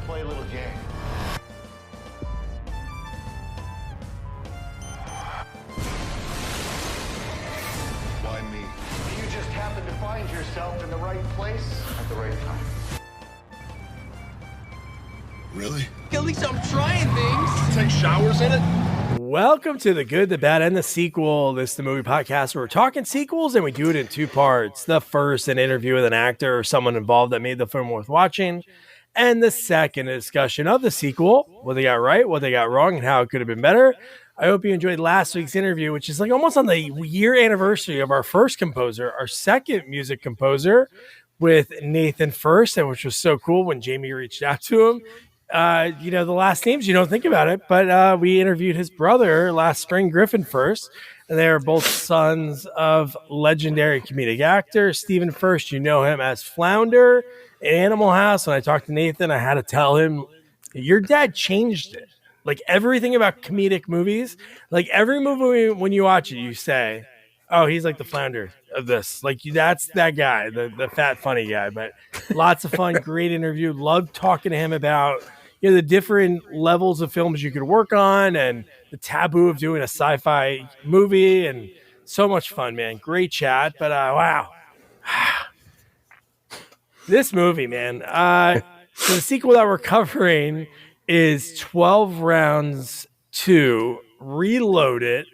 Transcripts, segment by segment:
play a little game. Why me? You just happen to find yourself in the right place at the right time. Really? At least I'm trying things. Take showers in it? Welcome to The Good, the Bad, and the Sequel. This is the movie podcast where we're talking sequels, and we do it in two parts. The first, an interview with an actor or someone involved that made the film worth watching. And the second, a discussion of the sequel, what they got right, what they got wrong, and how it could have been better. I hope you enjoyed last week's interview, which is like almost on the year anniversary of our first composer, our second music composer with Nathan First, and which was so cool when Jamie reached out to him. The last names, you don't think about it, but we interviewed his brother last spring, Griffin First, and they are both sons of legendary comedic actor Stephen First. You know him as Flounder in Animal House. When I talked to Nathan, I had to tell him, your dad changed it. Like everything about comedic movies, like every movie when you watch it, you say, oh, he's like the Flounder of this. Like that's that guy, the fat, funny guy. But lots of fun, great interview. Loved talking to him about, the different levels of films you could work on and the taboo of doing a sci-fi movie, and so much fun, man. Great chat. But wow. This movie, man. So the sequel that we're covering is 12 Rounds 2, Reloaded.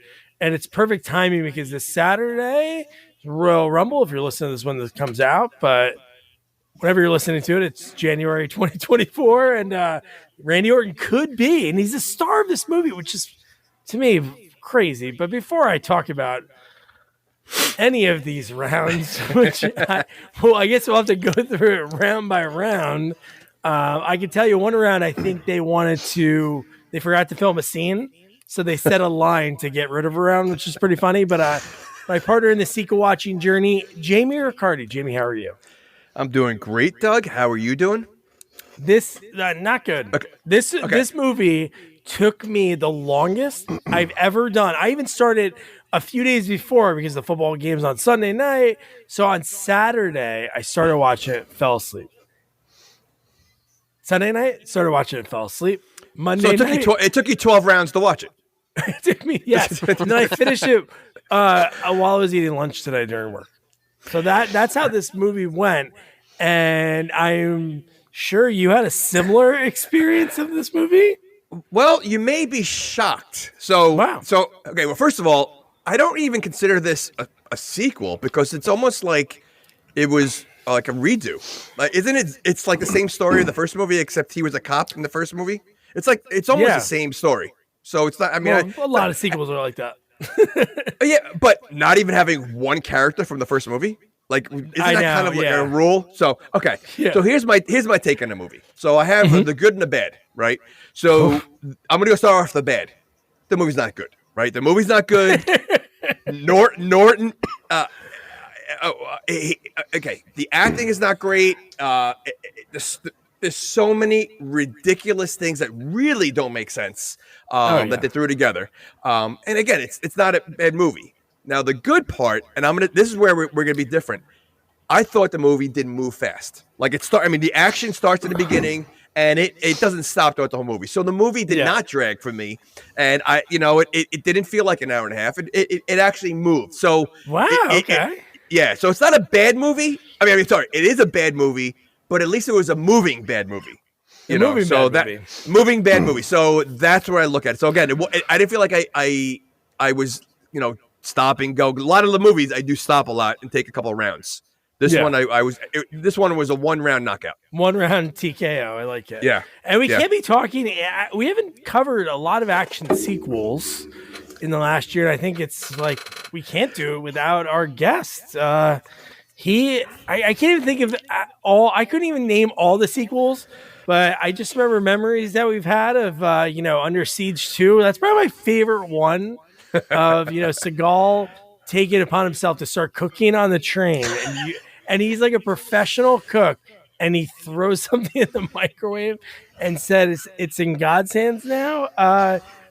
And it's perfect timing because this Saturday, Royal Rumble, if you're listening to this when this comes out, but whenever you're listening to it, it's January 2024, and Randy Orton could be, and he's the star of this movie, which is, to me, crazy. But before I talk about any of these rounds, which I guess we'll have to go through it round by round, I can tell you one round, I think they forgot to film a scene, so they set a line to get rid of a round, which is pretty funny. But my partner in the sequel watching journey, Jamie Riccardi. Jamie, how are you? I'm doing great, Doug. How are you doing? This not good. Okay. This movie took me the longest I've ever done. I even started a few days before because the football game's on Sunday night. So on Saturday, I started watching it, fell asleep. Sunday night, started watching it, fell asleep. Monday night, it took you 12 rounds to watch it. It took me, yes. And then I finished it while I was eating lunch today during work. So that's how this movie went. And I'm sure you had a similar experience of this movie. Well, you may be shocked. So, wow. Okay, well, first of all, I don't even consider this a sequel because it's almost like it was like a redo. Like, isn't it? It's like the same story of the first movie, except he was a cop in the first movie. It's almost the same story. So it's not, I mean, a lot of sequels are like that. Yeah, but not even having one character from the first movie. Like, isn't that kind of like a rule? So, okay. Yeah. So here's my take on the movie. So I have the good and the bad, right? So I'm going to start off the bad. The movie's not good, right? The movie's not good. Norton, okay. The acting is not great. There's so many ridiculous things that really don't make sense that they threw together. And again, it's not a bad movie. Now the good part, and this is where we're gonna be different. I thought the movie didn't move fast. Like the action starts in the beginning and it doesn't stop throughout the whole movie. So the movie did not drag for me, and it didn't feel like an hour and a half. It actually moved. So wow, okay. So it's not a bad movie. Sorry, it is a bad movie, but at least it was a moving bad movie. Moving bad movie. So that's where I look at it. So again, I didn't feel like I was stopping, go. A lot of the movies I do stop a lot and take a couple of rounds. This one this one was a 1-round knockout. 1-round TKO. I like it. Yeah. And we can't be talking. We haven't covered a lot of action sequels in the last year. I think it's like we can't do it without our guest. I can't even think of all. I couldn't even name all the sequels, but I just remember memories that we've had of Under Siege 2. That's probably my favorite one. Of Seagal taking it upon himself to start cooking on the train, and he's like a professional cook, and he throws something in the microwave and says it's in God's hands now.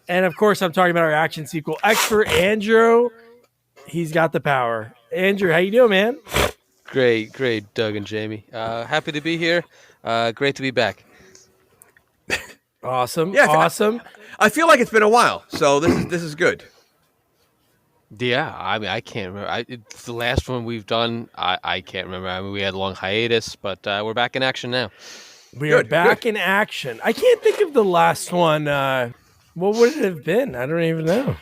And of course, I'm talking about our action sequel expert Andrew. He's got the power. Andrew, how you doing, man? Great, Doug and Jamie. Happy to be here. Great to be back. Awesome. Yeah, Awesome. I feel like it's been a while, so this is good. Yeah, I mean, I can't remember. The last one we've done, I can't remember. I mean, we had a long hiatus, but we're back in action now. We are back in action. I can't think of the last one. What would it have been? I don't even know.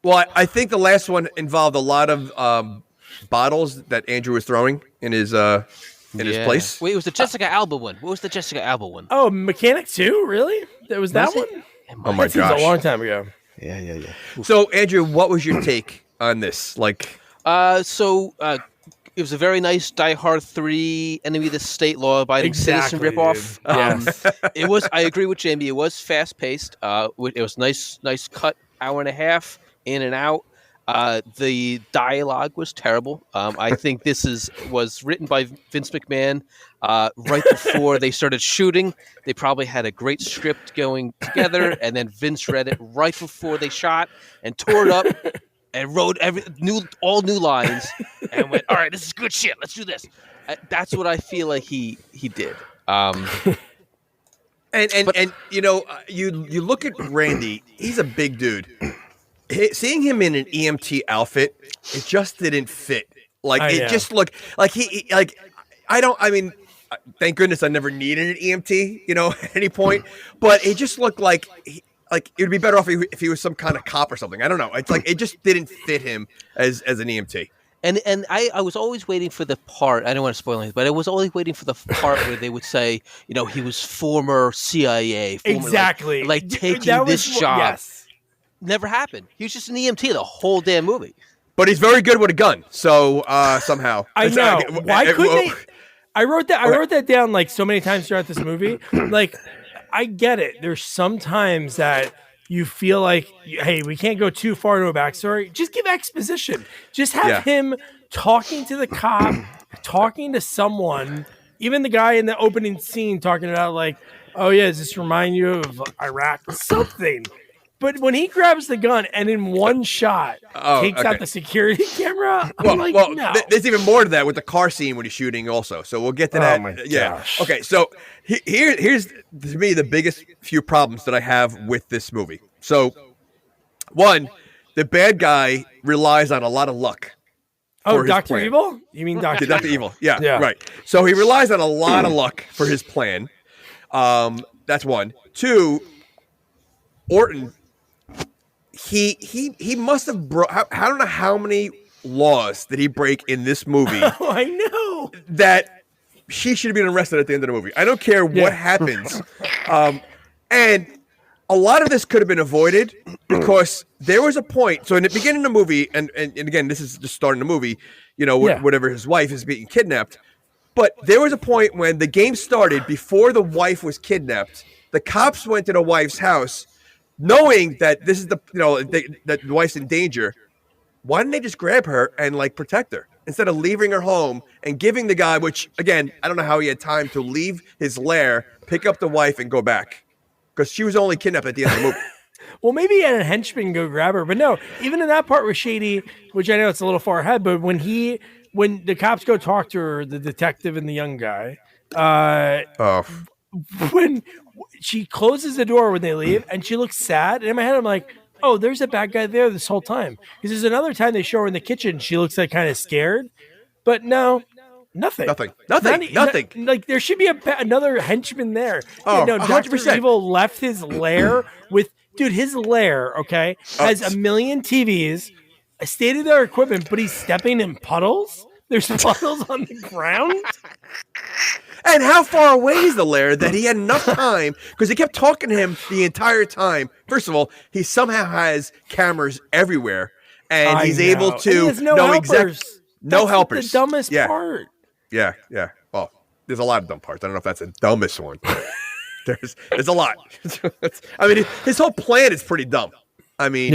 Well, I think the last one involved a lot of bottles that Andrew was throwing in his place. Wait, it was the Jessica Alba one. What was the Jessica Alba one? Oh, Mechanic 2? Really? That was that one? Oh my gosh. That seems a long time ago. Yeah. So, Andrew, what was your take on this? Like, it was a very nice Die Hard 3 Enemy of the State law-abiding citizen ripoff. It was. I agree with Jamie. It was fast-paced. It was nice cut, hour and a half in and out. The dialogue was terrible. I think this was written by Vince McMahon right before they started shooting. They probably had a great script going together, and then Vince read it right before they shot and tore it up and wrote all new lines and went, "All right, this is good shit. Let's do this." That's what I feel like he did. And you know, you look at Randy. He's a big dude. Seeing him in an EMT outfit, it just didn't fit. Just looked like I mean, thank goodness I never needed an EMT, you know, at any point. But it just looked like it would be better off if he was some kind of cop or something. I don't know. It's like it just didn't fit him as an EMT. And I was always waiting for the part. I don't want to spoil anything, but I was always waiting for the part where they would say, you know, he was former CIA, exactly, like taking this job. Yes. Never happened. He was just an EMT the whole damn movie. But he's very good with a gun. So somehow I know. Why couldn't they? I wrote that down like so many times throughout this movie. Like, I get it. There's sometimes that you feel like, hey, we can't go too far into a backstory. Just give exposition. Just have him talking to the cop, talking to someone. Even the guy in the opening scene talking about like, oh yeah, does this remind you of Iraq? Something. But when he grabs the gun and in one shot takes out the security camera, I'm no. There's even more to that with the car scene when he's shooting also. So we'll get to that. Oh my gosh. Okay, so here's to me the biggest few problems that I have with this movie. So, one, the bad guy relies on a lot of luck. Oh, Dr. Evil? You mean Dr. Evil? Yeah, right. So he relies on a lot of luck for his plan. That's one. Two, Orton. He must have I don't know how many laws did he break in this movie. Oh, I know that she should have been arrested at the end of the movie. I don't care what happens. And a lot of this could have been avoided because there was a point. So in the beginning of the movie, and again, this is just starting the movie, you know, whatever his wife is being kidnapped. But there was a point when the game started before the wife was kidnapped. The cops went to the wife's house knowing that this is that the wife's in danger. Why didn't they just grab her and like protect her instead of leaving her home and giving the guy, which again, I don't know how he had time to leave his lair, pick up the wife and go back because she was only kidnapped at the end of the movie. Well, maybe he had a henchman go grab her, but no, even in that part was shady, which I know it's a little far ahead, but when the cops go talk to her, the detective and the young guy, when she closes the door when they leave and she looks sad, and in my head I'm like, oh, there's a bad guy there this whole time. Because there's another time they show her in the kitchen, she looks like kind of scared, but no, nothing. Like there should be another henchman there. Oh, no, 100%. Dr. Evil left his lair with his lair, okay, has a million TVs, state-of-the-art equipment, but he's stepping in puddles. There's puddles on the ground. And how far away is the lair that he had enough time, because he kept talking to him the entire time. First of all, he somehow has cameras everywhere, and he's able to he has no helpers. No helpers. The dumbest part. Yeah. Well, there's a lot of dumb parts. I don't know if that's the dumbest one. There's a lot. I mean, his whole plan is pretty dumb. I mean,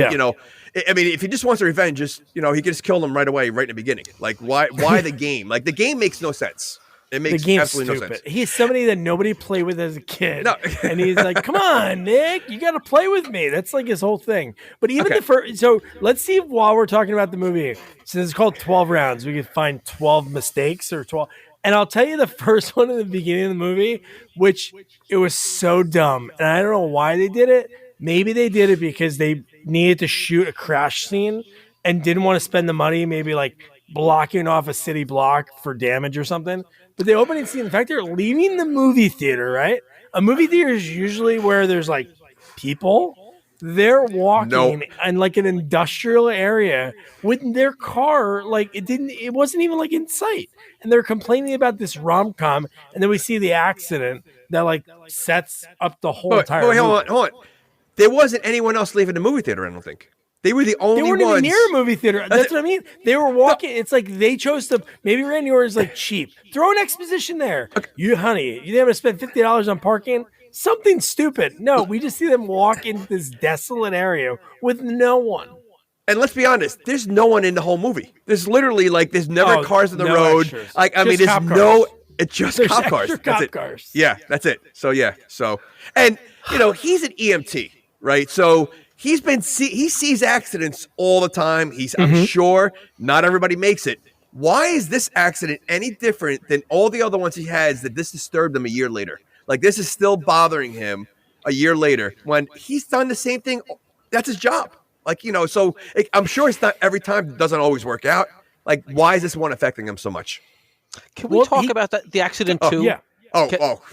if he just wants revenge, he could just kill them right away, right in the beginning. Like, why the game? Like, the game makes no sense. It makes absolutely no sense. He's somebody that nobody played with as a kid. No. And he's like, come on, Nick, you got to play with me. That's like his whole thing. But even the first, so let's see while we're talking about the movie, since it's called 12 rounds, we could find 12 mistakes or 12. And I'll tell you the first one in the beginning of the movie, which it was so dumb. And I don't know why they did it. Maybe they did it because they needed to shoot a crash scene and didn't want to spend the money, maybe like blocking off a city block for damage or something. But the opening scene, in fact, they're leaving the movie theater, right? A movie theater is usually where there's like people. They're walking in like an industrial area with their car. Like it wasn't even like in sight. And they're complaining about this rom-com. And then we see the accident that like sets up the whole entire movie. Hold on. There wasn't anyone else leaving the movie theater, I don't think. They were the only ones. They weren't even near a movie theater. That's what I mean. They were walking. It's like they chose to. Maybe Randy Orton's like cheap. Throw an exposition there. Okay. You think I'm gonna spend $50 on parking? Something stupid. No, we just see them walk into this desolate area with no one. And let's be honest, there's no one in the whole movie. There's literally like there's never cars on the road. Extras. Like I mean, there's no. It's just cop cars. Cop cars. Yeah, that's it. So and he's an EMT, right? So. He sees accidents all the time. I'm sure not everybody makes it. Why is this accident any different than all the other ones he has that this disturbed him a year later? Like this is still bothering him a year later when he's done the same thing. That's his job. Like, so I'm sure it's not every time. It doesn't always work out. Like, why is this one affecting him so much? Can we talk about the accident too? Yeah.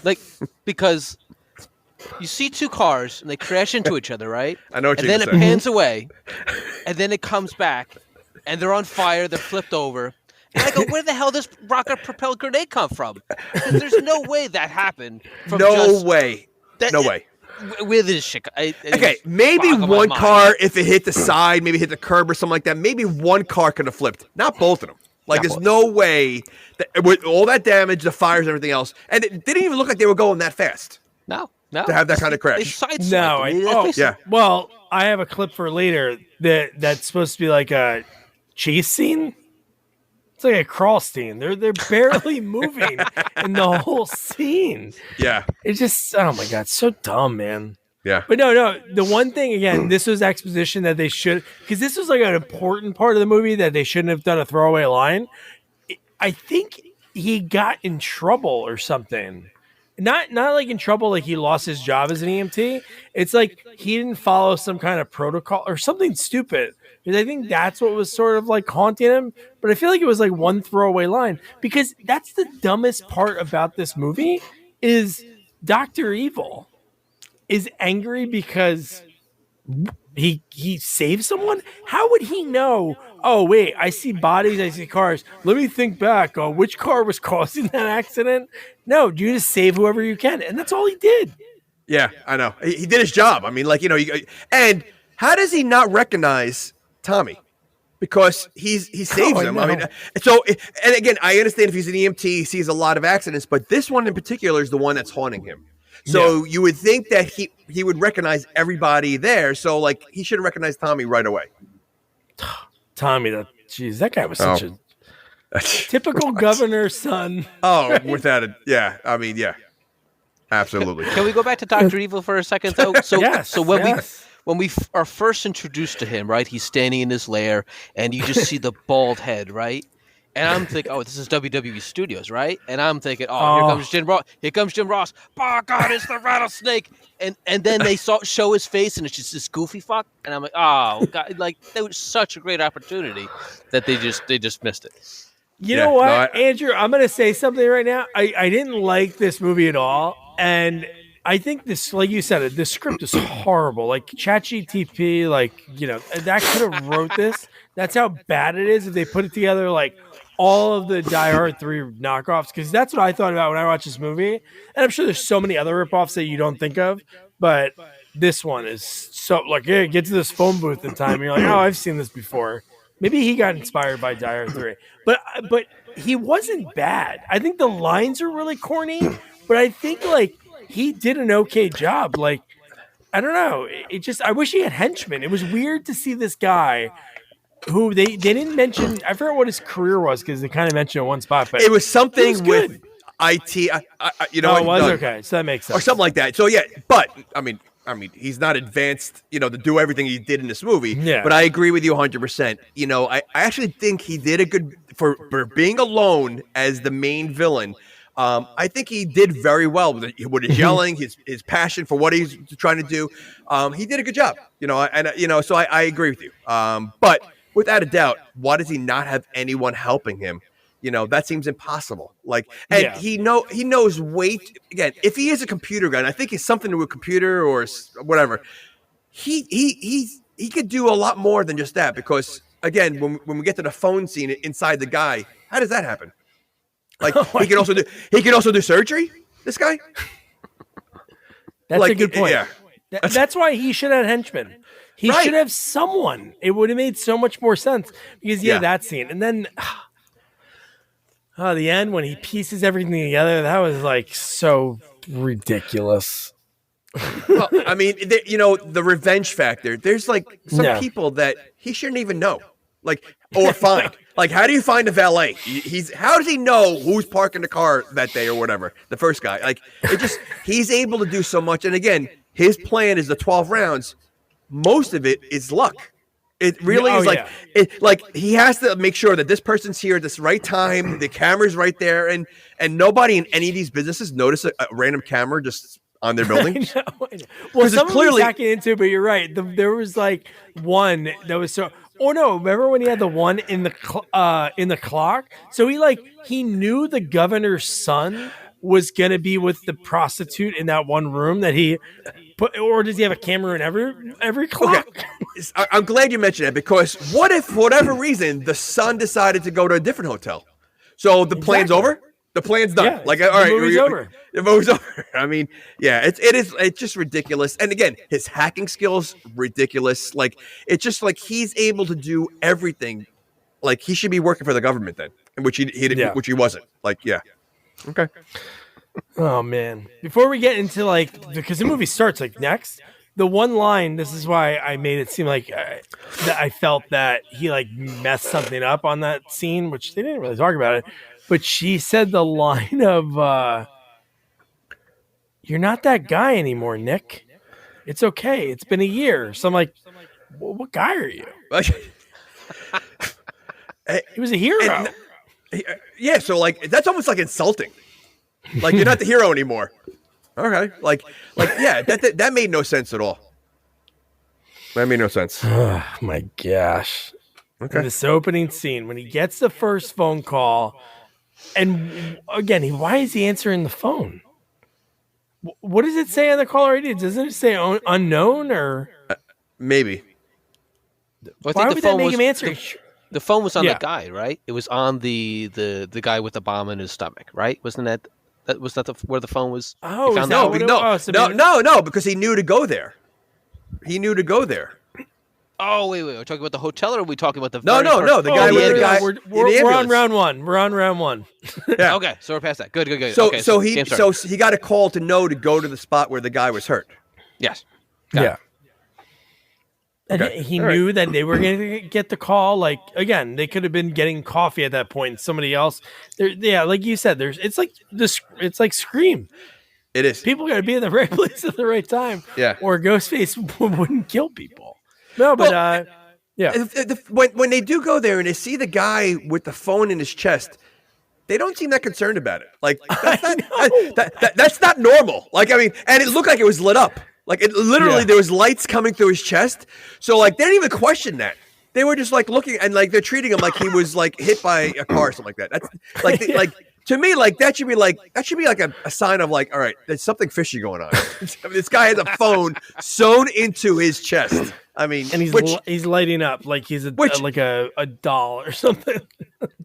Like, because you see two cars and they crash into each other, right? I know what you're saying. And then it pans away, and then it comes back, and they're on fire. They're flipped over. And I go, where the hell does rocket propelled grenade come from? Because there's no way that happened. No way. With this shit. Okay, maybe one car, if it hit the side, maybe hit the curb or something like that, maybe one car could have flipped. Not both of them. Like, there's no way that with all that damage, the fires and everything else, and it didn't even look like they were going that fast. No. To have that kind of crash. Well, I have a clip for later that's supposed to be like a chase scene. It's like a crawl scene. They're barely moving in the whole scene. Yeah. It's just, oh my God, so dumb, man. Yeah. But no. The one thing, again, this was exposition that they should, because this was like an important part of the movie that they shouldn't have done a throwaway line. I think he got in trouble or something. Not like in trouble, like he lost his job as an EMT. It's like he didn't follow some kind of protocol or something stupid. Because I think that's what was sort of like haunting him. But I feel like it was like one throwaway line. Because that's the dumbest part about this movie is Dr. Evil is angry because he saved someone? How would he know? Oh, wait, I see bodies, I see cars. Let me think back. Oh, which car was causing that accident? No, you just save whoever you can. And that's all he did. Yeah, I know. He did his job. I mean, like, and how does he not recognize Tommy? Because he saves him. I mean, and again, I understand if he's an EMT, he sees a lot of accidents, but this one in particular is the one that's haunting him. So you would think that he would recognize everybody there. So like he should have recognized Tommy right away. Tommy, that guy was such a typical governor's son. Oh, without it. Yeah. I mean, yeah, absolutely. Can we go back to Dr. Evil for a second? So when we are first introduced to him, right, he's standing in his lair and you just see the bald head, right? And I'm thinking, oh, this is WWE Studios, right? And I'm thinking, here comes Jim Ross. Here comes Jim Ross. Oh, God, it's the rattlesnake. And then they show his face, and it's just this goofy fuck. And I'm like, oh, God, like that was such a great opportunity that they just missed it. You know what, Andrew? I'm going to say something right now. I didn't like this movie at all, and I think this, like you said, the script is horrible. Like ChatGPT, that could have wrote this. That's how bad it is if they put it together like all of the Die Hard 3 knockoffs, because that's what I thought about when I watched this movie. And I'm sure there's so many other ripoffs that you don't think of, but this one is so like, yeah, get to this phone booth in time. And you're like, oh, I've seen this before. Maybe he got inspired by Die Hard 3, but he wasn't bad. I think the lines are really corny, but I think like he did an okay job. Like, I don't know. I wish he had henchmen. It was weird to see this guy who they didn't mention. I forgot what his career was because they kind of mentioned it in one spot, but it was something with IT. It was okay. So that makes sense, or something like that. So yeah, but I mean, I mean, he's not advanced, to do everything he did in this movie. Yeah. But I agree with you 100%. I actually think he did a good for being alone as the main villain. I think he did very well with his yelling, his passion for what he's trying to do. He did a good job, so I agree with you. But without a doubt, why does he not have anyone helping him? That seems impossible. He knows again, if he is a computer guy, and I think he's something to a computer or whatever, he could do a lot more than just that, because again, when we get to the phone scene inside the guy, how does that happen? He can also do surgery, this guy. That's a good point. Yeah. That's why he should have henchmen. He should have someone. It would have made so much more sense, because that scene. And then the end when he pieces everything together, that was so ridiculous. Well, I mean, the revenge factor. There's some people that he shouldn't even know, or find. How do you find a valet? How does he know who's parking the car that day or whatever? The first guy, he's able to do so much. And again, his plan is the 12 rounds. Most of it is luck. It really is he has to make sure that this person's here at this right time. The camera's right there, and nobody in any of these businesses notice a random camera just on their building. I know. Well, some clearly hacking into, but you're right. There was one that was so. Oh no! Remember when he had the one in the clock? So he knew the governor's son was gonna be with the prostitute in that one room that he put, or does he have a camera in every clock? Okay. I'm glad you mentioned that, because what if, for whatever reason, the son decided to go to a different hotel? So the plan's over. The plan's done. Yeah, all right, the movie's over. The movie's over. I mean, it's just ridiculous. And again, his hacking skills, ridiculous. It's just he's able to do everything. He should be working for the government then, which he wasn't. Okay. Oh man! Before we get into because the movie starts next, the one line. This is why I made it seem that I felt that he messed something up on that scene, which they didn't really talk about it. But she said the line of, "You're not that guy anymore, Nick. It's okay. It's been a year." So I'm like, well, "What guy are you?" He was a hero. Yeah, so that's almost insulting. You're not the hero anymore. Okay, that made no sense at all. That made no sense. Oh my gosh. Okay. This opening scene when he gets the first phone call, and again, why is he answering the phone? What does it say on the caller ID? Doesn't it say unknown or maybe? Why would that make him answer? The phone was on the guy, right? It was on the guy with the bomb in his stomach, right? Wasn't that where the phone was? Oh, no, because he knew to go there. He knew to go there. Oh, wait. We're talking about the hotel, or are we talking about the No. The guy with the guy. We're on round one. We're on round one. Yeah. Okay, so we're past that. Good. So he got a call to go to the spot where the guy was hurt. Yes. Yeah. And he knew that they were going to get the call. Again, they could have been getting coffee at that point. Somebody else, like you said, it's like Scream. It is. People got to be in the right place at the right time. Yeah. Or Ghostface wouldn't kill people. No, but when they do go there and they see the guy with the phone in his chest, they don't seem that concerned about it. That's not normal. And it looked like it was lit up. There was lights coming through his chest. So they didn't even question that. They were just looking, and they're treating him like he was hit by a car or something like that. That's to me, that should be a sign of all right, there's something fishy going on. This guy has a phone sewn into his chest. I mean, and he's lighting up like he's a doll or something.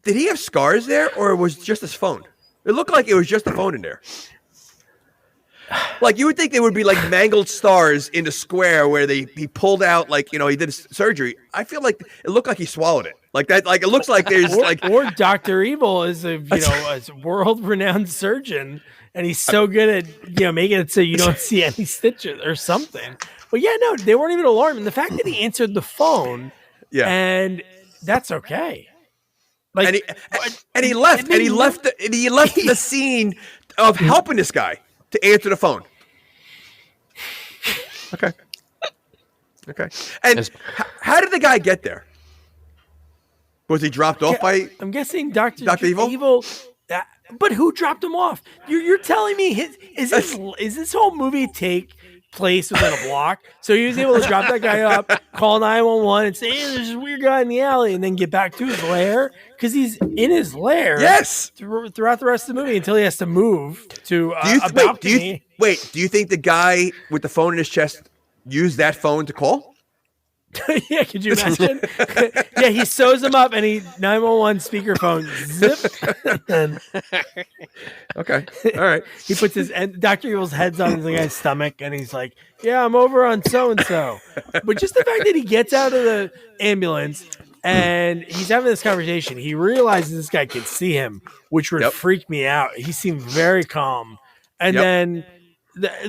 Did he have scars there, or was it just his phone? It looked like it was just the phone in there. You would think there would be mangled stars in the square where he pulled out he did his surgery. I feel like it looked like he swallowed it. That it looks like there's or Dr. Evil is a world renowned surgeon, and he's so good at making it so you don't see any stitches or something. But no, they weren't even alarmed. And the fact that he answered the phone, and that's okay. And he left the scene of helping this guy to answer the phone. Okay. And how did the guy get there? Was he dropped off by? I'm guessing Dr. Evil. But who dropped him off? You're telling me is this whole movie take place within a block? So he was able to drop that guy up, call 911, and say, "Hey, there's this weird guy in the alley," and then get back to his lair because he's in his lair. Yes. Throughout the rest of the movie until he has to move to a balcony. Do you think the guy with the phone in his chest used that phone to call? Yeah, could you imagine? Yeah, he sews him up and he 911 speakerphone zip. Okay, all right. He puts Dr. Evil's head's on the guy's stomach and he's like, "Yeah, I'm over on so and so." But just the fact that he gets out of the ambulance and he's having this conversation, he realizes this guy can see him, which would freak me out. He seemed very calm, and then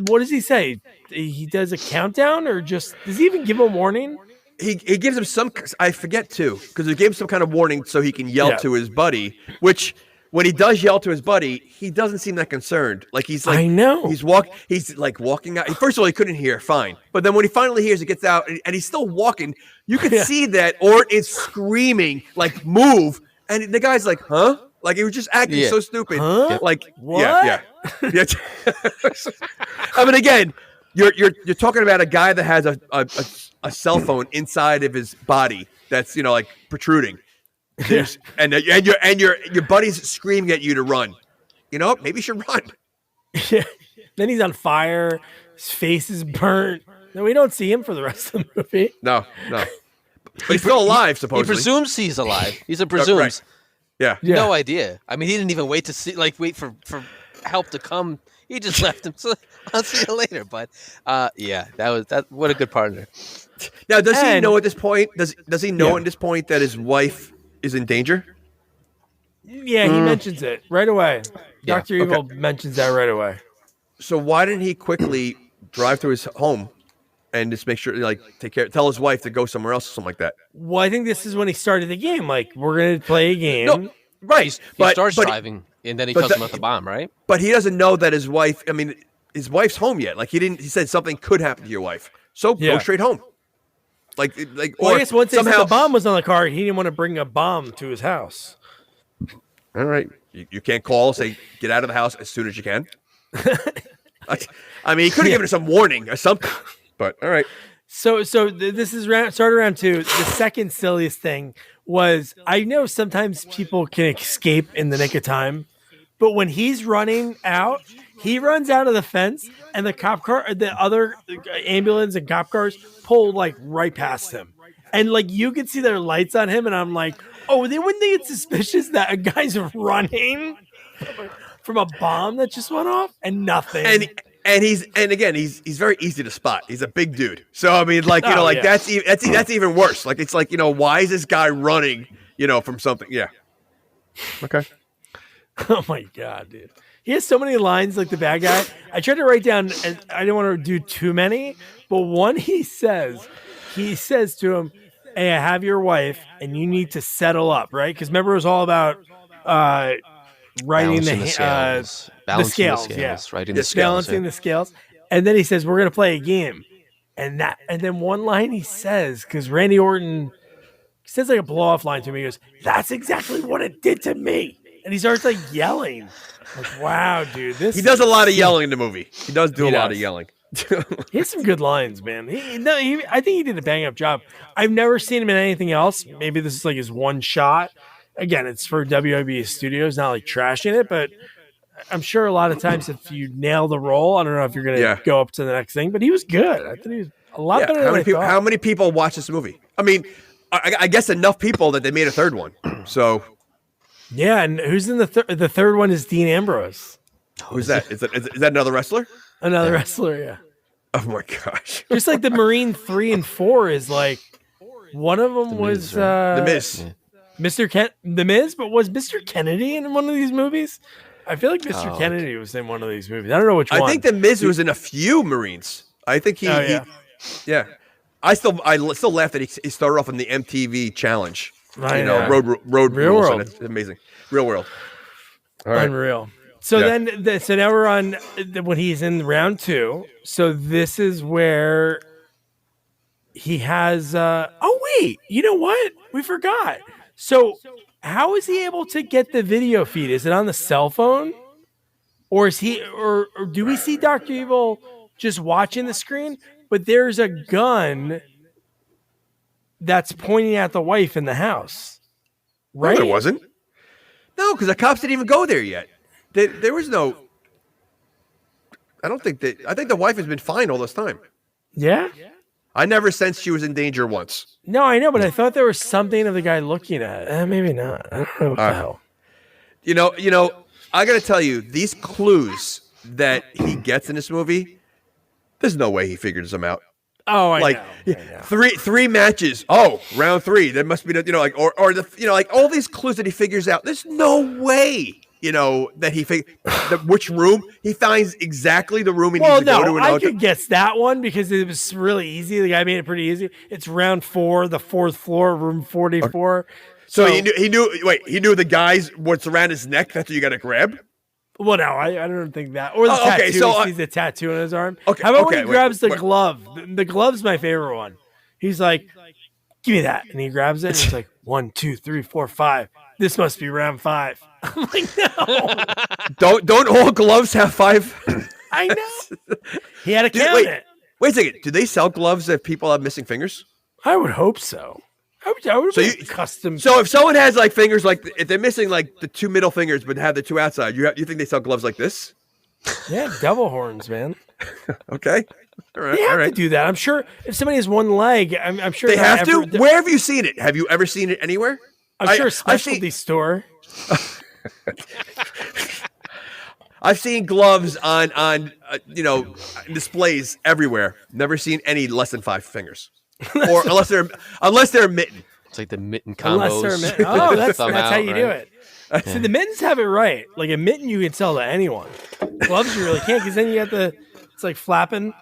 what does he say? He does a countdown, or does he even give a warning? He gives him some, I forget too, because he gave him some kind of warning so he can yell to his buddy, which when he does yell to his buddy, he doesn't seem that concerned. Like he's like, I know. He's like walking out. First of all, he couldn't hear, fine. But then when he finally hears, he gets out and he's still walking. You can see that Ort is screaming, like, move. And the guy's like, huh? Like he was just acting so stupid. Huh? Like, what? Yeah. I mean, again, you're talking about a guy that has a cell phone inside of his body that's like protruding. And your buddy's screaming at you to run. Maybe you should run. Yeah. Then he's on fire. His face is burnt. No, we don't see him for the rest of the movie. No. But he's still alive, supposedly. He presumes he's alive. He's presumes. Right. Yeah. No idea. I mean, he didn't even wait to wait for help to come. He just left him. So I'll see you later. But that. What a good partner. Now, does he know at this point? Does he know at this point that his wife is in danger? Yeah, he mentions it right away. Yeah. Dr. Evil mentions that right away. So why didn't he quickly drive to his home and just make sure, tell his wife to go somewhere else or something like that? Well, I think this is when he started the game. Like, we're going to play a game. No, right. He starts driving, and then he tells him about the bomb, right? But he doesn't know that his wife's home yet. Like, he said something could happen to your wife. So go straight home. Well, I guess once somehow the bomb was on the car, he didn't want to bring a bomb to his house. All right. You can't call, say, get out of the house as soon as you can. I mean, he could have given us some warning or something. But all right. So this is start around 2. The second silliest thing was, I know sometimes people can escape in the nick of time, but when he's running out, he runs out of the fence, and the cop car, the other ambulance and cop cars pull right past him, and you can see their lights on him, and I'm like, oh, wouldn't they get suspicious that a guy's running from a bomb that just went off and nothing? And he's very easy to spot. He's a big dude. So I mean, that's even worse. Like it's why is this guy running? From something? Yeah. Okay. Oh my god, dude. He has so many lines like the bad guy. I tried to write down, and I didn't want to do too many, but one he says to him, "Hey, I have your wife, and you need to settle up, right?" Because remember, it was all about writing the scales. Yeah, writing the scales, balancing the scales. And then he says, "We're going to play a game," and then one line he says, because Randy Orton says a blow off line to me. He goes, "That's exactly what it did to me," and he starts yelling. Wow, dude! He does a lot of yelling in the movie. He does a lot of yelling. He has some good lines, man. I think he did a bang up job. I've never seen him in anything else. Maybe this is his one shot. Again, it's for WB Studios, not trashing it, but I'm sure a lot of times if you nail the role, I don't know if you're going to go up to the next thing, but he was good. I think he was a lot better than I thought. How many people watch this movie? I mean, I guess enough people that they made a third one. So, yeah, and who's in the third one is Dean Ambrose. Who's that? Is that another wrestler? Another wrestler, yeah. Oh my gosh! Just like the Marine 3 and 4 is one of them was The Miz. The Miz, but was Mr. Kennedy in one of these movies? I feel like Mr. Kennedy was in one of these movies. I don't know which one. I think the Miz was in a few Marines. I think he. I still laugh that he started off in the MTV challenge. Road Real rules. World. It's amazing. Real World. All right. Unreal. So so now we're on when he's in round 2. So this is where he has. Oh wait, you know what? We forgot. So how is he able to get the video feed? Is it on the cell phone, or is he, or do we see Dr. Evil just watching the screen? But there's a gun that's pointing at the wife in the house, right? No, there wasn't. No, because the cops didn't even go there yet. There was no. I don't think that. I think the wife has been fine all this time. Yeah. I never sensed she was in danger once. No, I know, but I thought there was something of the guy looking at it. Maybe not. I don't know what the hell. You know. I got to tell you, these clues that he gets in this movie, there's no way he figures them out. Oh, I like know. three matches. Oh, round 3. There must be like or the like all these clues that he figures out. There's no way that he which room he finds exactly the room he needs to go to. I could guess that one because it was really easy. The guy made it pretty easy. It's round 4, the 4th floor, room 44. Okay. So he knew. Wait, he knew the guy's what's around his neck. That's what you got to grab. Well, no, I don't think that. Or the tattoo. Okay, so he sees the tattoo on his arm. Okay, how about when he grabs the glove? The glove's my favorite one. He's like, "Give me that," and he grabs it. And he's like, 1, 2, 3, 4, 5. This must be round 5. I'm like, no. Don't all gloves have 5? I know. He had a cabinet. Wait a second. Do they sell gloves if people have missing fingers? I would hope so. I would custom. So if someone has like fingers, like if they're missing like the 2 middle fingers but have the 2 outside, you think they sell gloves like this? Yeah, devil horns, man. Okay, all right. They have to do that. I'm sure if somebody has one leg, I'm sure they have to. Where have you seen it? Have you ever seen it anywhere? I'm sure a specialty store. I've seen gloves on displays everywhere. Never seen any less than 5 fingers. Or unless they're a mitten. It's like the mitten combos. Oh, that's how you do it. So the mittens have it right. Like a mitten you can sell to anyone. Gloves you really can't, because then you got it's like flapping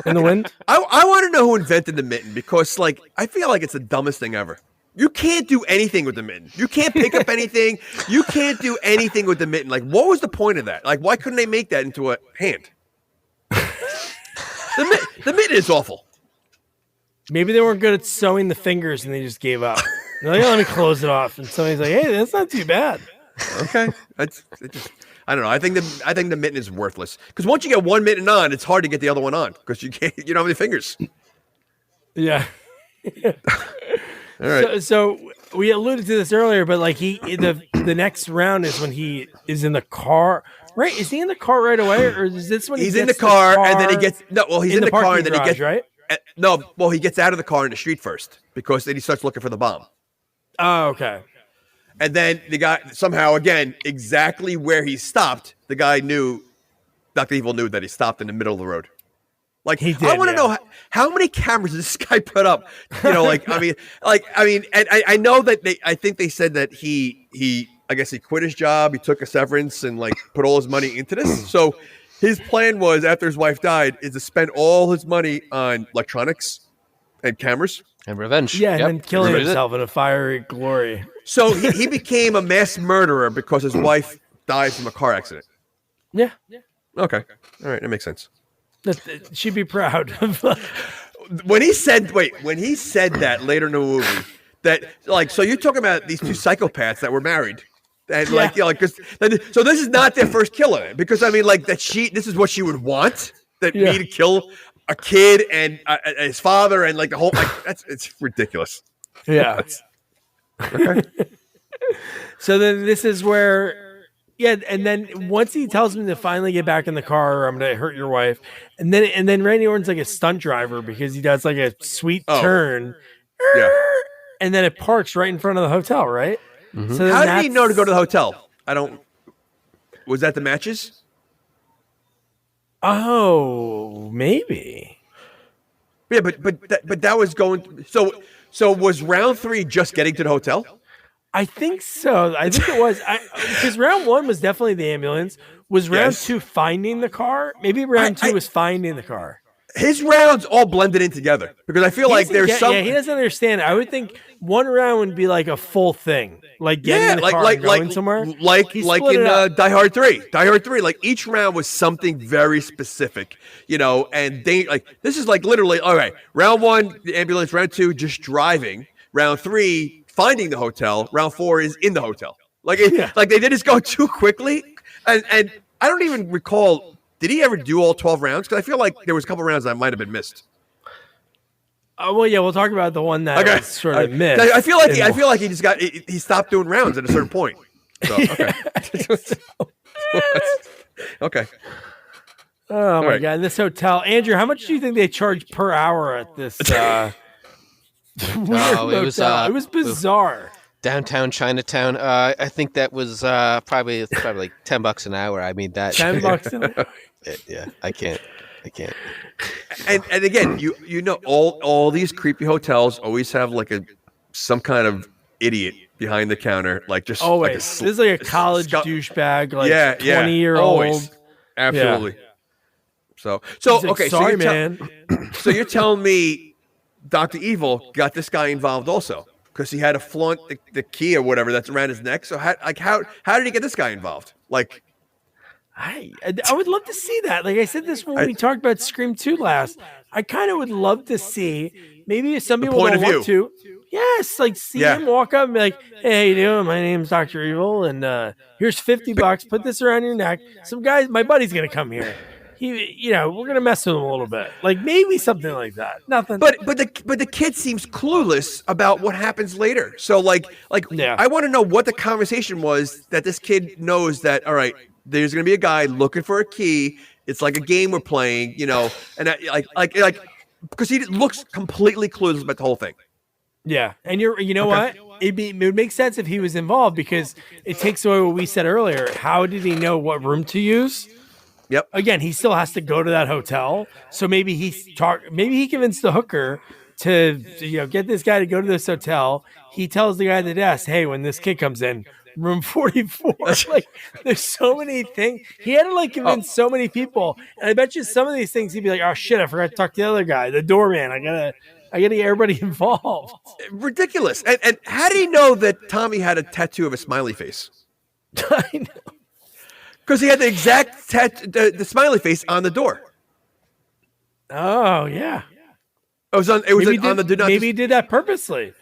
in the wind. I want to know who invented the mitten, because like I feel like it's the dumbest thing ever. You can't do anything with the mitten. You can't pick up anything. You can't do anything with the mitten. Like, what was the point of that? Like, why couldn't they make that into a hand? The mitten is awful. Maybe they weren't good at sewing the fingers and they just gave up. They're like, let me close it off. And somebody's like, hey, that's not too bad. Okay. I don't know. I think the mitten is worthless. Because once you get one mitten on, it's hard to get the other one on because you don't have any fingers. Yeah. All right. So we alluded to this earlier, but like the next round is when he is in the car. Right? Is he in the car right away, or is this when he's in the car and then he gets he's in the car and then he gets right? He gets out of the car in the street first because then he starts looking for the bomb. Oh, okay. And then the guy somehow, again, exactly where he stopped, the guy knew, Dr. Evil knew that he stopped in the middle of the road. Like, he did, I want to know how many cameras this guy put up. I know that I think they said that he I guess he quit his job, he took a severance and like put all his money into this. So his plan was, after his wife died, is to spend all his money on electronics and cameras. And revenge. Yeah, and then killing himself in a fiery glory. So he became a mass murderer because his wife died from a car accident. Yeah. Okay. All right. That makes sense. She'd be proud. When he said that later in the movie, that like, so you're talking about these two psychopaths that were married. And so this is not their first killer, because I mean, like this is what she would want, me to kill a kid and his father and like the whole, like it's ridiculous. Yeah. Okay. So then this is where, and then once he tells him to finally get back in the car, or I'm gonna hurt your wife, and then Randy Orton's like a stunt driver because he does like a sweet turn, and then it parks right in front of the hotel, right? Mm-hmm. So how did he know to go to the hotel? Was that the matches? Oh, maybe. Yeah, but that was going. So was round 3 just getting to the hotel? I think so. I think it was. Because round 1 was definitely the ambulance. Was round 2 finding the car? Maybe round 2 was finding the car. his rounds all blended in together because I feel like there's some. Yeah, he doesn't understand. I would think one round would be like a full thing, like getting in the car and going somewhere. Like in Die Hard 3. Die Hard 3, like each round was something very specific, and they this is like literally, all right, round 1, the ambulance, round 2, just driving, round 3, finding the hotel, round 4 is in the hotel. Like they did just go too quickly. And I don't even recall, did he ever do all 12 rounds? Because I feel like there was a couple rounds that might have been missed. Well, yeah, we'll talk about the one that was sort of missed. I feel like he just he stopped doing rounds at a certain point. So, okay. Okay. Oh my God! This hotel, Andrew. How much do you think they charge per hour at this? It was bizarre. Downtown Chinatown. I think that was probably like $10 an hour. I mean that $10 an hour. Yeah, I can't. And again, all these creepy hotels always have like some kind of idiot behind the counter, like just always. This is like a college douchebag, like 20-year-old. Always. Absolutely. Yeah. So like, okay. Sorry, man. So you're telling me Dr. Evil got this guy involved also because he had to flaunt the key or whatever that's around his neck. So how did he get this guy involved? Like. I would love to see that. Like I said this when we talked about Scream 2 last. I kind of would love to see, maybe if some people don't want to. Yes, like see him walk up and be like, "Hey, how you doing? My name's Dr. Evil, and here's $50. Put this around your neck. Some guys, my buddy's gonna come here. We're gonna mess with him a little bit. Like maybe something like that. Nothing. But the kid seems clueless about what happens later. So I want to know what the conversation was that this kid knows that. All right. There's going to be a guy looking for a key. It's like a game we're playing, and because he looks completely clueless about the whole thing. Yeah, and what? It would make sense if he was involved because it takes away what we said earlier. How did he know what room to use? Yep. Again, he still has to go to that hotel. So maybe he convinced the hooker to get this guy to go to this hotel. He tells the guy at the desk, "Hey, when this kid comes in, room 44." Like, there's so many things. He had to convince so many people. And I bet you some of these things he'd be like, "Oh shit, I forgot to talk to the other guy, the doorman. I gotta get everybody involved." Ridiculous. And how did he know that Tommy had a tattoo of a smiley face? I know. Because he had the exact the smiley face on the door. Oh yeah. It was on the do not. Maybe he did that purposely.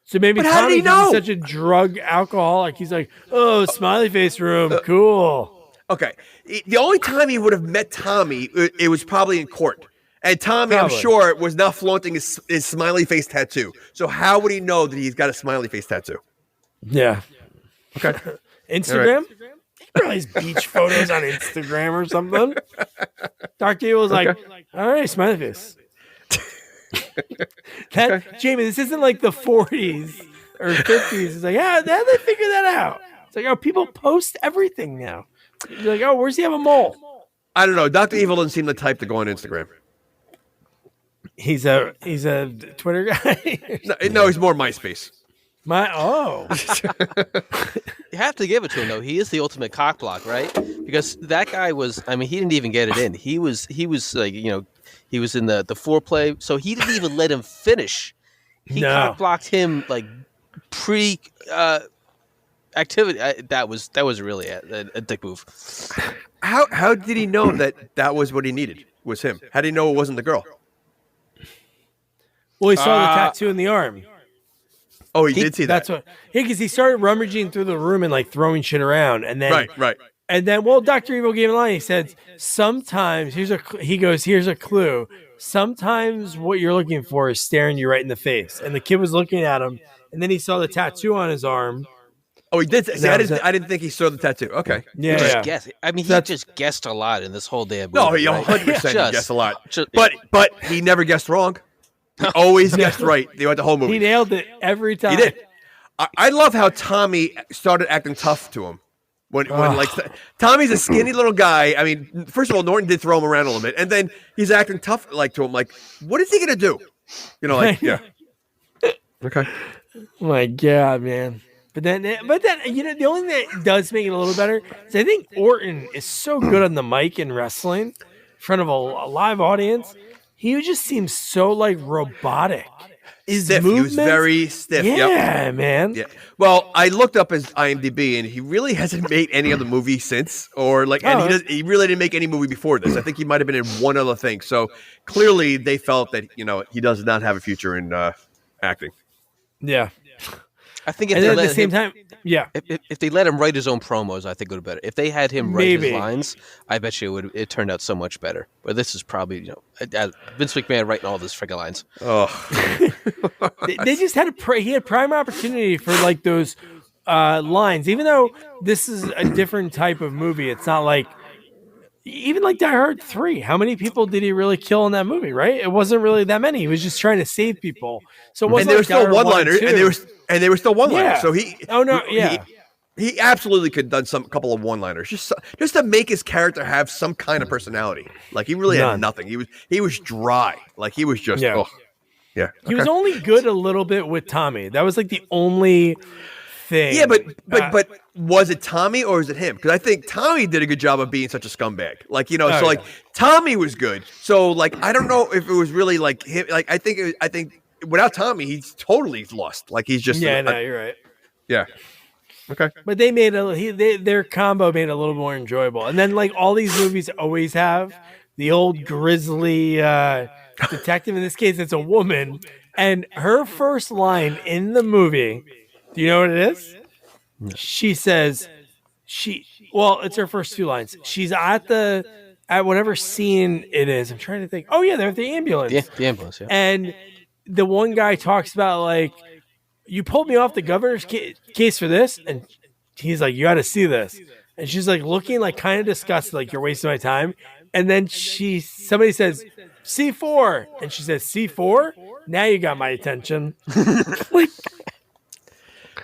So maybe Tommy is such a drug alcoholic. He's like, "Oh, smiley face room, cool." Okay. The only time he would have met Tommy, it was probably in court. And Tommy, I'm sure, was not flaunting his smiley face tattoo. So how would he know that he's got a smiley face tattoo? Yeah. Okay. Instagram? Right. He probably has beach photos on Instagram or something. Dr. Evil's like, "All right, smiley face." Jamie, this isn't like the 40s or 50s. It's like, how did they figure that out? It's like, people post everything now. You're like, where's he have a mole? I don't know. Dr. Evil doesn't seem the type to go on Instagram. He's a Twitter guy. No, he's more MySpace. You have to give it to him though. He is the ultimate cock block, right? Because that guy was. I mean, he didn't even get it in. He was like, he was in the foreplay, so he didn't even let him finish. He cock blocked him like pre activity. That was really a dick move. How did he know that was what he needed? Was him? How did he know it wasn't the girl? Well, he saw the tattoo in the arm. Oh, he did see that. That's what. Yeah, because he started rummaging through the room and throwing shit around, and then right. And then, Dr. Evil gave a line. He said, "Sometimes here's a clue. Sometimes what you're looking for is staring you right in the face." And the kid was looking at him, and then he saw the tattoo on his arm. Oh, he did. See, I didn't think he saw the tattoo. Okay. Yeah. Just guessed. I mean, he just guessed a lot in this whole damn movie. No, he 100% guessed a lot. But he never guessed wrong. He always guessed right throughout the whole movie. He nailed it every time. He did. I love how Tommy started acting tough to him. When Tommy's a skinny little guy. I mean, first of all, Norton did throw him around a little bit, and then he's acting tough to him. Like, what is he gonna do? Yeah. Okay. Oh my God, man. But then, the only thing that does make it a little better is I think Orton is so good on the mic in wrestling in front of a live audience he just seems so like robotic. Stiff. He was very stiff. Yeah, man. Yeah. Well, I looked up his IMDb, and he really hasn't made any other movie since, or like, and he really didn't make any movie before this. I think he might have been in one other thing. So clearly, they felt that he does not have a future in acting. Yeah. I think if if they let him write his own promos, I think it would be better. If they had him write his lines, I bet you it turned out so much better. But this is probably Vince McMahon writing all those freaking lines. Oh, they just had he had prime opportunity for like those lines. Even though this is a different type of movie, it's not like even like Die Hard 3. How many people did he really kill in that movie? Right? It wasn't really that many. He was just trying to save people. So it wasn't and they were still one-liners, and they were still one-liners. Yeah. So he absolutely could have done a couple of one-liners just to make his character have some kind of personality. Like he really had nothing. He was dry. Like he was just yeah. He was only good a little bit with Tommy. That was like the only thing. Yeah, but was it Tommy or is it him? Because I think Tommy did a good job of being such a scumbag. Like Tommy was good. So like I don't know if it was really like him. Like I think without Tommy, he's totally lost. Like he's just you're right. Yeah. Okay. But they made their combo made it a little more enjoyable. And then like all these movies always have the old grizzly detective. In this case, it's a woman, and her first line in the movie. Do you know what it is? No. She says, it's her first two lines. She's at whatever scene it is. I'm trying to think. Oh yeah, they're at the ambulance. Yeah, the ambulance. Yeah. And the one guy talks about like, you pulled me off the governor's case for this, and he's like, you got to see this. And she's like looking like kind of disgusted, like you're wasting my time. And then somebody says C4, and she says C4. Now you got my attention. Like.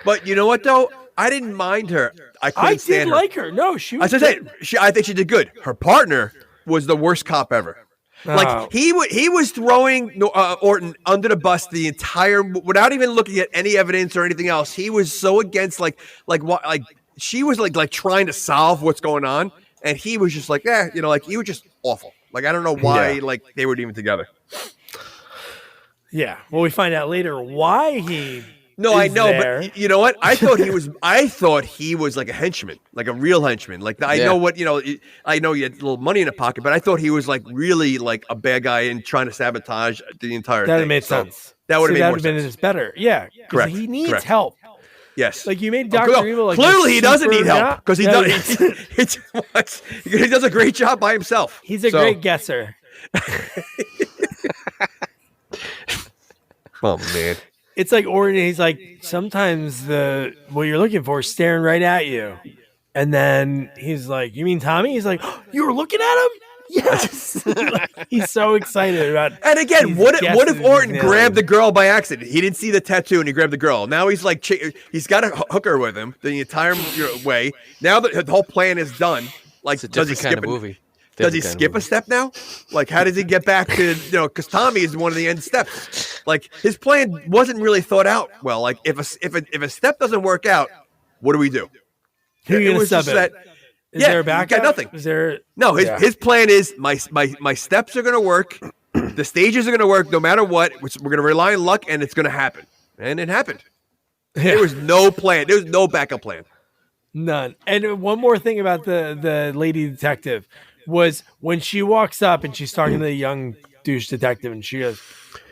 But you know what though? I didn't mind her. I did like her. No, she was. I think she did good. Her partner was the worst cop ever. Oh. Like he was throwing Orton under the bus the entire without even looking at any evidence or anything else. He was so against like she was like trying to solve what's going on, and he was just like like he was just awful. Like I don't know why like they were even together. Yeah. Well, we find out later why he. No, I know, but you know what? I thought he was like a henchman, like a real henchman. Like I know what I know he had a little money in the pocket, but I thought he was like really like a bad guy and trying to sabotage the entire thing. That made sense. That would have made more sense. Better. Yeah, correct. He needs help. Yes, like you made Dr. Evil. Like clearly, he doesn't need help because he does a great job by himself. He's a great guesser. Oh man. It's like Orton. He's like, sometimes what you're looking for is staring right at you. And then he's like, you mean Tommy? He's like, oh, you were looking at him? Yes. He's so excited about. And again, what if Orton grabbed the girl by accident? He didn't see the tattoo and he grabbed the girl. Now he's like, he's got a hooker with him the entire way. Now the whole plan is done. Like, does he skip movie? Does he skip a step now? Like, how does he get back to, because Tommy is one of the end steps. Like, his plan wasn't really thought out well. Like, if a step doesn't work out, what do we do? Who are you going to sub it? Is there a backup? Got nothing. Is there? No, his plan is my steps are going to work. The stages are going to work no matter what. We're going to rely on luck, and it's going to happen. And it happened. Yeah. There was no plan. There was no backup plan. None. And one more thing about the lady detective. Was when she walks up and she's talking to the young douche detective and she goes,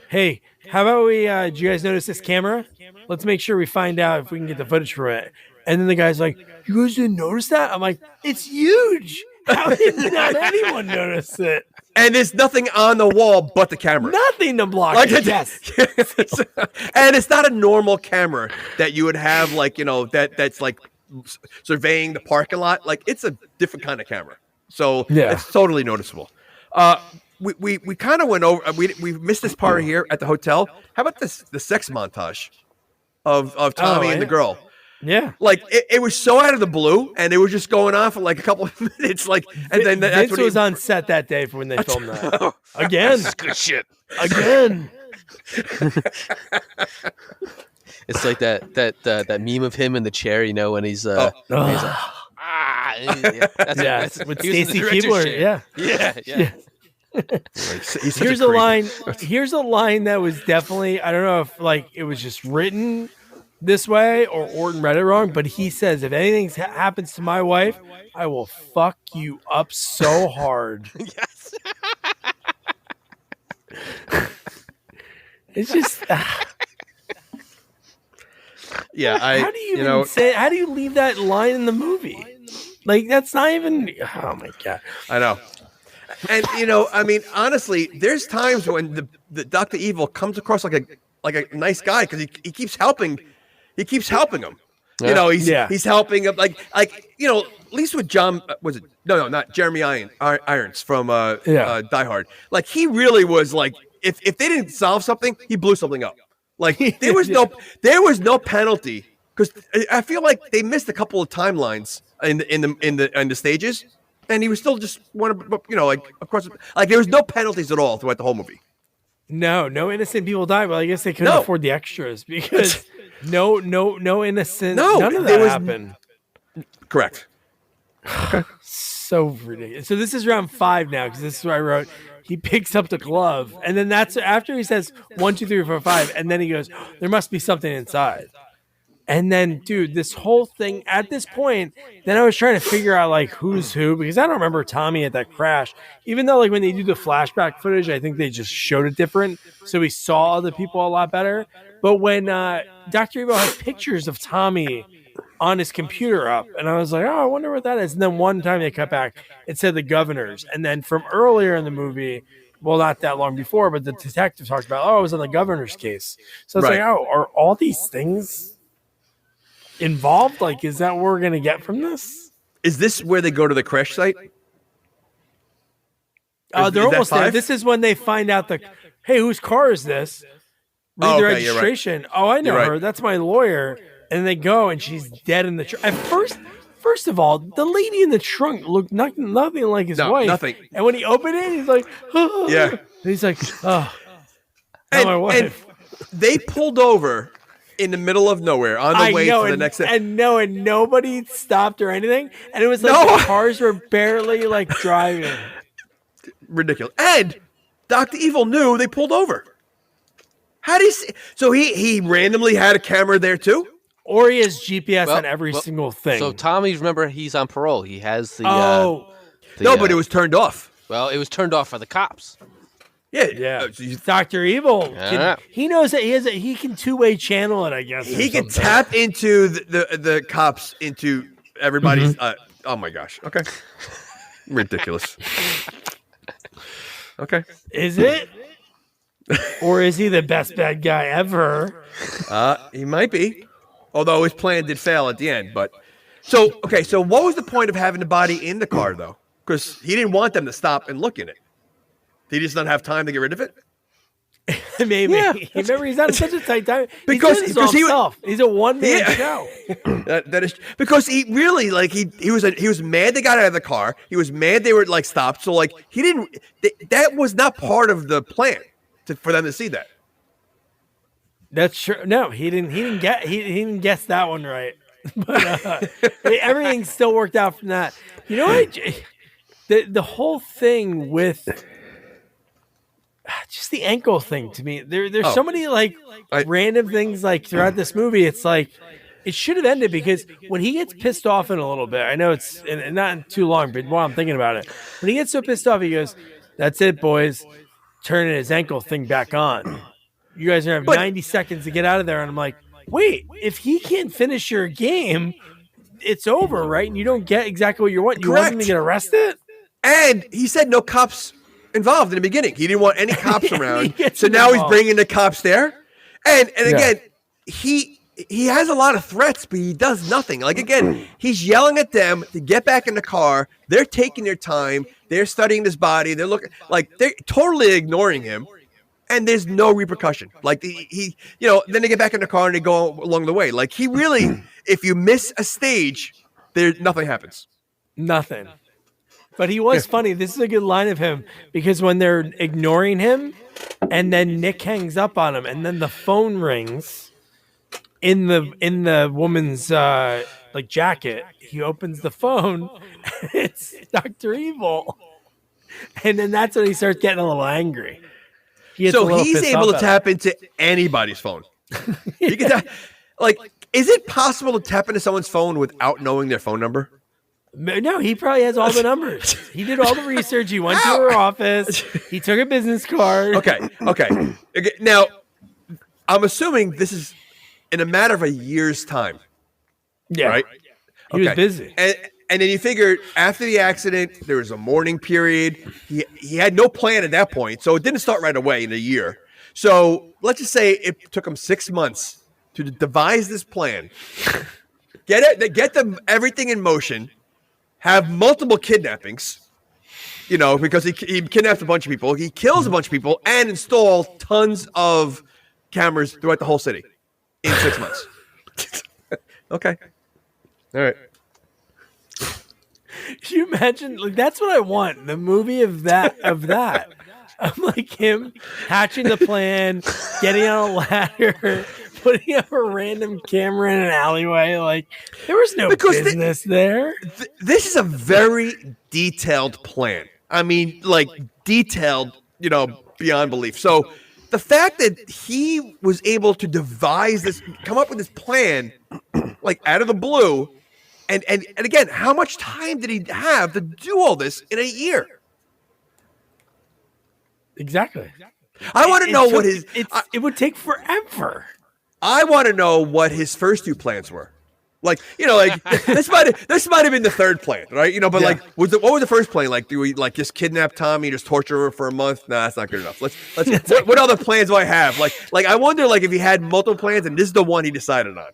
hey, how about we, do you guys notice this camera? Let's make sure we find out if we can get the footage from it. And then the guy's like, you guys didn't notice that? I'm like, it's huge. How did not anyone notice it? And there's nothing on the wall but the camera. Nothing to block it. Yes. And it's not a normal camera that you would have that's like surveying the parking lot. Like it's a different kind of camera. So it's totally noticeable. We kind of went over. We missed this part here at the hotel. How about the sex montage of Tommy and the girl? Yeah, like it was so out of the blue, and it was just going on for like a couple of minutes. Like, and then Vince was on set that day for when they filmed that. Again, that's good shit. Again. It's like that meme of him in the chair, when he's he's like, with Stacy Keibler. Yeah. Here's a line. Here's a line that was definitely, I don't know if like it was just written this way or Orton read it wrong, but he says, if anything happens to my wife, I will fuck you up so hard. Yes. It's just yeah. How do you say? How do you leave that line in the movie? Like that's not even. Oh my god! I know. And I mean, honestly, there's times when the Dr. Evil comes across like a nice guy because he keeps helping. He keeps helping him. Yeah. He's helping him like at least with John was it not Jeremy Irons from Die Hard. Like he really was like if they didn't solve something, he blew something up. Like there was no penalty because I feel like they missed a couple of timelines in the stages, and he was still just like across like there was no penalties at all throughout the whole movie. No innocent people died. Well, I guess they couldn't afford the extras because no innocent. None of that happened. Correct. Okay. So ridiculous. So this is round 5 now because this is where I wrote. He picks up the glove, and then that's after he says 1, 2, 3, 4, 5, and then he goes, "There must be something inside." And then, dude, this whole thing at this point, then I was trying to figure out like who's who because I don't remember Tommy at that crash. Even though like when they do the flashback footage, I think they just showed it different, so we saw other people a lot better. But when Dr. Evil had pictures of Tommy on his computer up, and I was like, oh, I wonder what that is. And then one time they cut back, it said the governor's. And then from earlier in the movie, well, not that long before, but the detective talked about, it was on the governor's case. So I was like, are all these things involved? Like, is that what we're going to get from this? Is this where they go to the crash site? They're almost there. This is when they find out hey, whose car is this? Read the registration. Right. Oh, I know her. That's my lawyer. And they go, and she's dead in the trunk. At first of all, the lady in the trunk looked nothing like his wife. Nothing. And when he opened it, he's like, oh. Yeah. And he's like, oh, not my wife. And they pulled over in the middle of nowhere on the way to the next. And nobody stopped or anything. And it was like the cars were barely like driving. Ridiculous. And Dr. Evil knew they pulled over. How do you see? So he randomly had a camera there too? Or he has GPS on every single thing. So Tommy, remember, he's on parole. He has the. But it was turned off. Well, it was turned off for the cops. Yeah. Dr. Evil. He knows that he can two-way channel it, I guess. He can tap into the cops into everybody's. Oh my gosh. Okay. Ridiculous. Okay. Is it? Or is he the best bad guy ever? He might be. Although his plan did fail at the end. But so what was the point of having the body in the car though? Because he didn't want them to stop and look in it. Did he just not have time to get rid of it? Maybe. Yeah, remember, he's not such a tight time. Because he's a one-man show. That is because he really he was mad they got out of the car. He was mad they were like stopped. So like he didn't. That was not part of the plan for them to see that. That's true. No, he didn't guess that one right. But everything still worked out from that. You know what? The whole thing with just the ankle thing to me. There's so many random things like throughout this movie. It's like it should have ended because when he gets pissed off in a little bit, I know it's not too long, but while I'm thinking about it, when he gets so pissed off, he goes, "That's it, boys. Turning his ankle thing back on. You guys are going to have 90 seconds to get out of there." And I'm like, wait, if he can't finish your game, it's over, right? And you don't get exactly what you want. You want him to get arrested? And he said no cops involved in the beginning. He didn't want any cops around. So now he's bringing the cops there. And again, he has a lot of threats, but he does nothing. Like, again, he's yelling at them to get back in the car. They're taking their time. They're studying this body. They're looking like they're totally ignoring him. And there's no repercussion. Like then they get back in the car and they go along the way. Like he really, if you miss a stage, nothing happens. Nothing. But he was funny. This is a good line of him because when they're ignoring him, and then Nick hangs up on him, and then the phone rings in the woman's jacket. He opens the phone. And it's Dr. Evil. And then that's when he starts getting a little angry. So he's able to tap into anybody's phone. He can is it possible to tap into someone's phone without knowing their phone number? No, he probably has all the numbers. He did all the research. He went to her office. He took a business card. Okay. Now, I'm assuming this is in a matter of a year's time. Yeah. Right? He was busy. And then you figure after the accident, there was a mourning period. He had no plan at that point, so it didn't start right away in a year. So let's just say it took him 6 months to devise this plan, get them everything in motion, have multiple kidnappings, because he kidnaps a bunch of people, he kills a bunch of people, and install tons of cameras throughout the whole city in 6 months. Okay. All right. Can you imagine? Like, that's what I want. The movie of that. I'm like him hatching the plan, getting on a ladder, putting up a random camera in an alleyway. Like, there was no business there. This is a very detailed plan. I mean, like, detailed, beyond belief. So the fact that he was able to devise this, come up with this plan, like, out of the blue. And again, how much time did he have to do all this in a year? Exactly. I want to know what it would take forever. I want to know what his first two plans were. Like, this might have been the third plan, right? But what was the first plan? Like, do we just kidnap Tommy, just torture her for a month? Nah, that's not good enough. Let's what other plans do I have? Like I wonder if he had multiple plans and this is the one he decided on.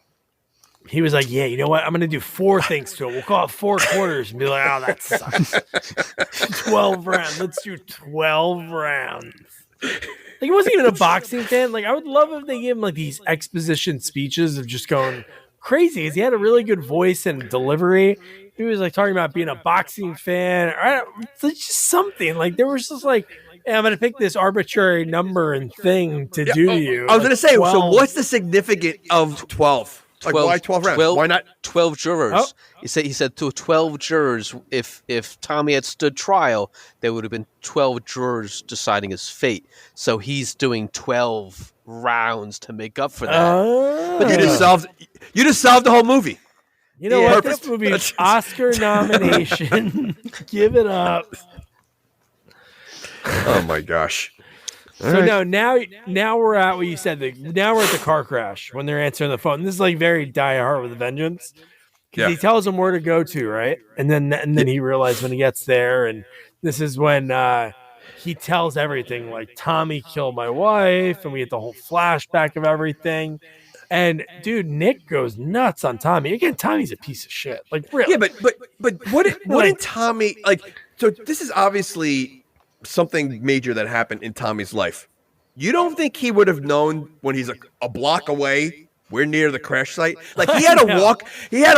He was like, yeah, you know what? I'm going to do 4 things to it. We'll call it 4 quarters and be like, oh, that sucks. 12 rounds. Let's do 12 rounds. Like, he wasn't even a boxing fan. Like, I would love if they gave him, these exposition speeches of just going crazy. Because he had a really good voice and delivery. He was, talking about being a boxing fan. It's just something. Like, there was just, hey, I'm going to pick this arbitrary number and thing to do to you. I was going to say, 12. So what's the significance of 12? 12, why 12 rounds? Why not 12 jurors? Oh. He said to 12 jurors, if Tommy had stood trial, there would have been 12 jurors deciding his fate. So he's doing 12 rounds to make up for that. But you just solved the whole movie. You know what? This movie, Oscar nomination. Give it up. Oh my gosh. So now we're at what you said. Now we're at the car crash when they're answering the phone. This is very Die Hard with a Vengeance. Because he tells them where to go to, right? And then he realizes when he gets there, and this is when he tells everything. Like, Tommy killed my wife, and we get the whole flashback of everything. And dude, Nick goes nuts on Tommy. Again, Tommy's a piece of shit. Like, really? Yeah, but what did Tommy like? So this is obviously something major that happened in Tommy's life. You don't think he would have known when he's a block away, we're near the crash site? Like, he had to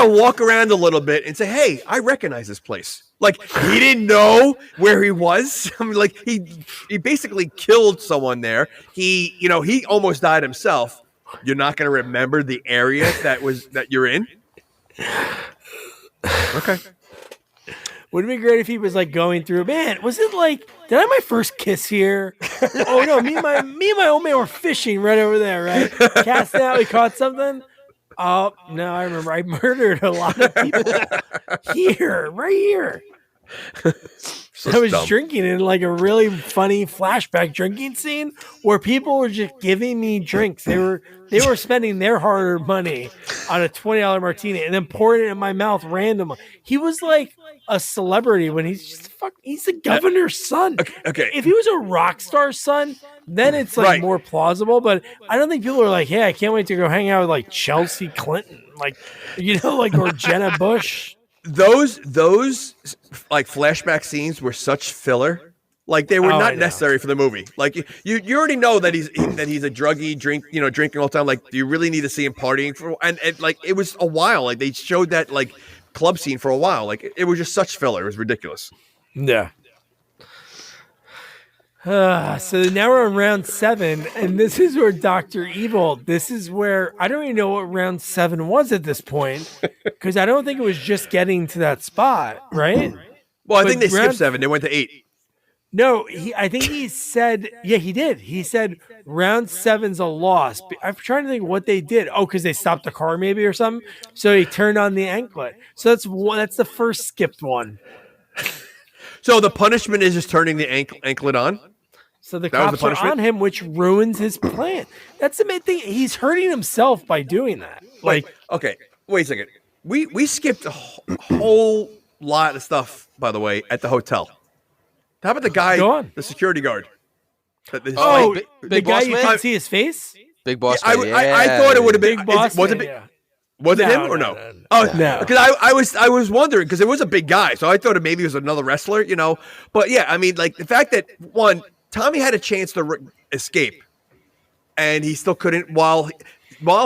walk around a little bit and say, hey, I recognize this place. Like, he didn't know where he was. I mean, he basically killed someone there. He almost died himself. You're not going to remember the area that you're in? Okay. Would it be great if he was going through? Man, was it did I have my first kiss here? Oh no, me and my old man were fishing right over there, right? Casting out, we caught something. Oh no, I remember I murdered a lot of people right here. So I was dumb. drinking in a really funny flashback drinking scene where people were just giving me drinks. They were spending their hard-earned money on a $20 martini and then pouring it in my mouth randomly. He was like a celebrity when he's the governor's son. Okay. If he was a rock star's son, then it's more plausible. But I don't think people are like, hey, I can't wait to go hang out with Chelsea Clinton, or Jenna Bush. Those flashback scenes were such filler. They were not necessary for the movie. You already know that he's a druggie, drinking all the time. Do you really need to see him partying and it was a while. They showed that club scene for a while. It was just such filler. It was ridiculous. Yeah. So now we're on round 7, and this is where Dr. Evil. This is where I don't even know what round 7 was at this point, because I don't think it was just getting to that spot, right? Well, I think they skipped 7. They went to 8. No, I think he said, yeah, he did. He said round 7's a loss. I'm trying to think what they did. Oh, because they stopped the car maybe or something. So he turned on the anklet. So that's the first skipped one. So the punishment is just turning the anklet on? So the cops are on him, which ruins his plan. That's the main thing. He's hurting himself by doing that. Okay, wait a second. We skipped a whole lot of stuff, by the way, at the hotel. How about the guy, the security guard? Big the guy you can't see his face? Big Boss. I thought it would have been. Big Boss. Was it him or no? No. Because I was wondering because it was a big guy, so I thought maybe it was another wrestler, But yeah, I mean, like the fact that Tommy had a chance to escape, and he still couldn't. While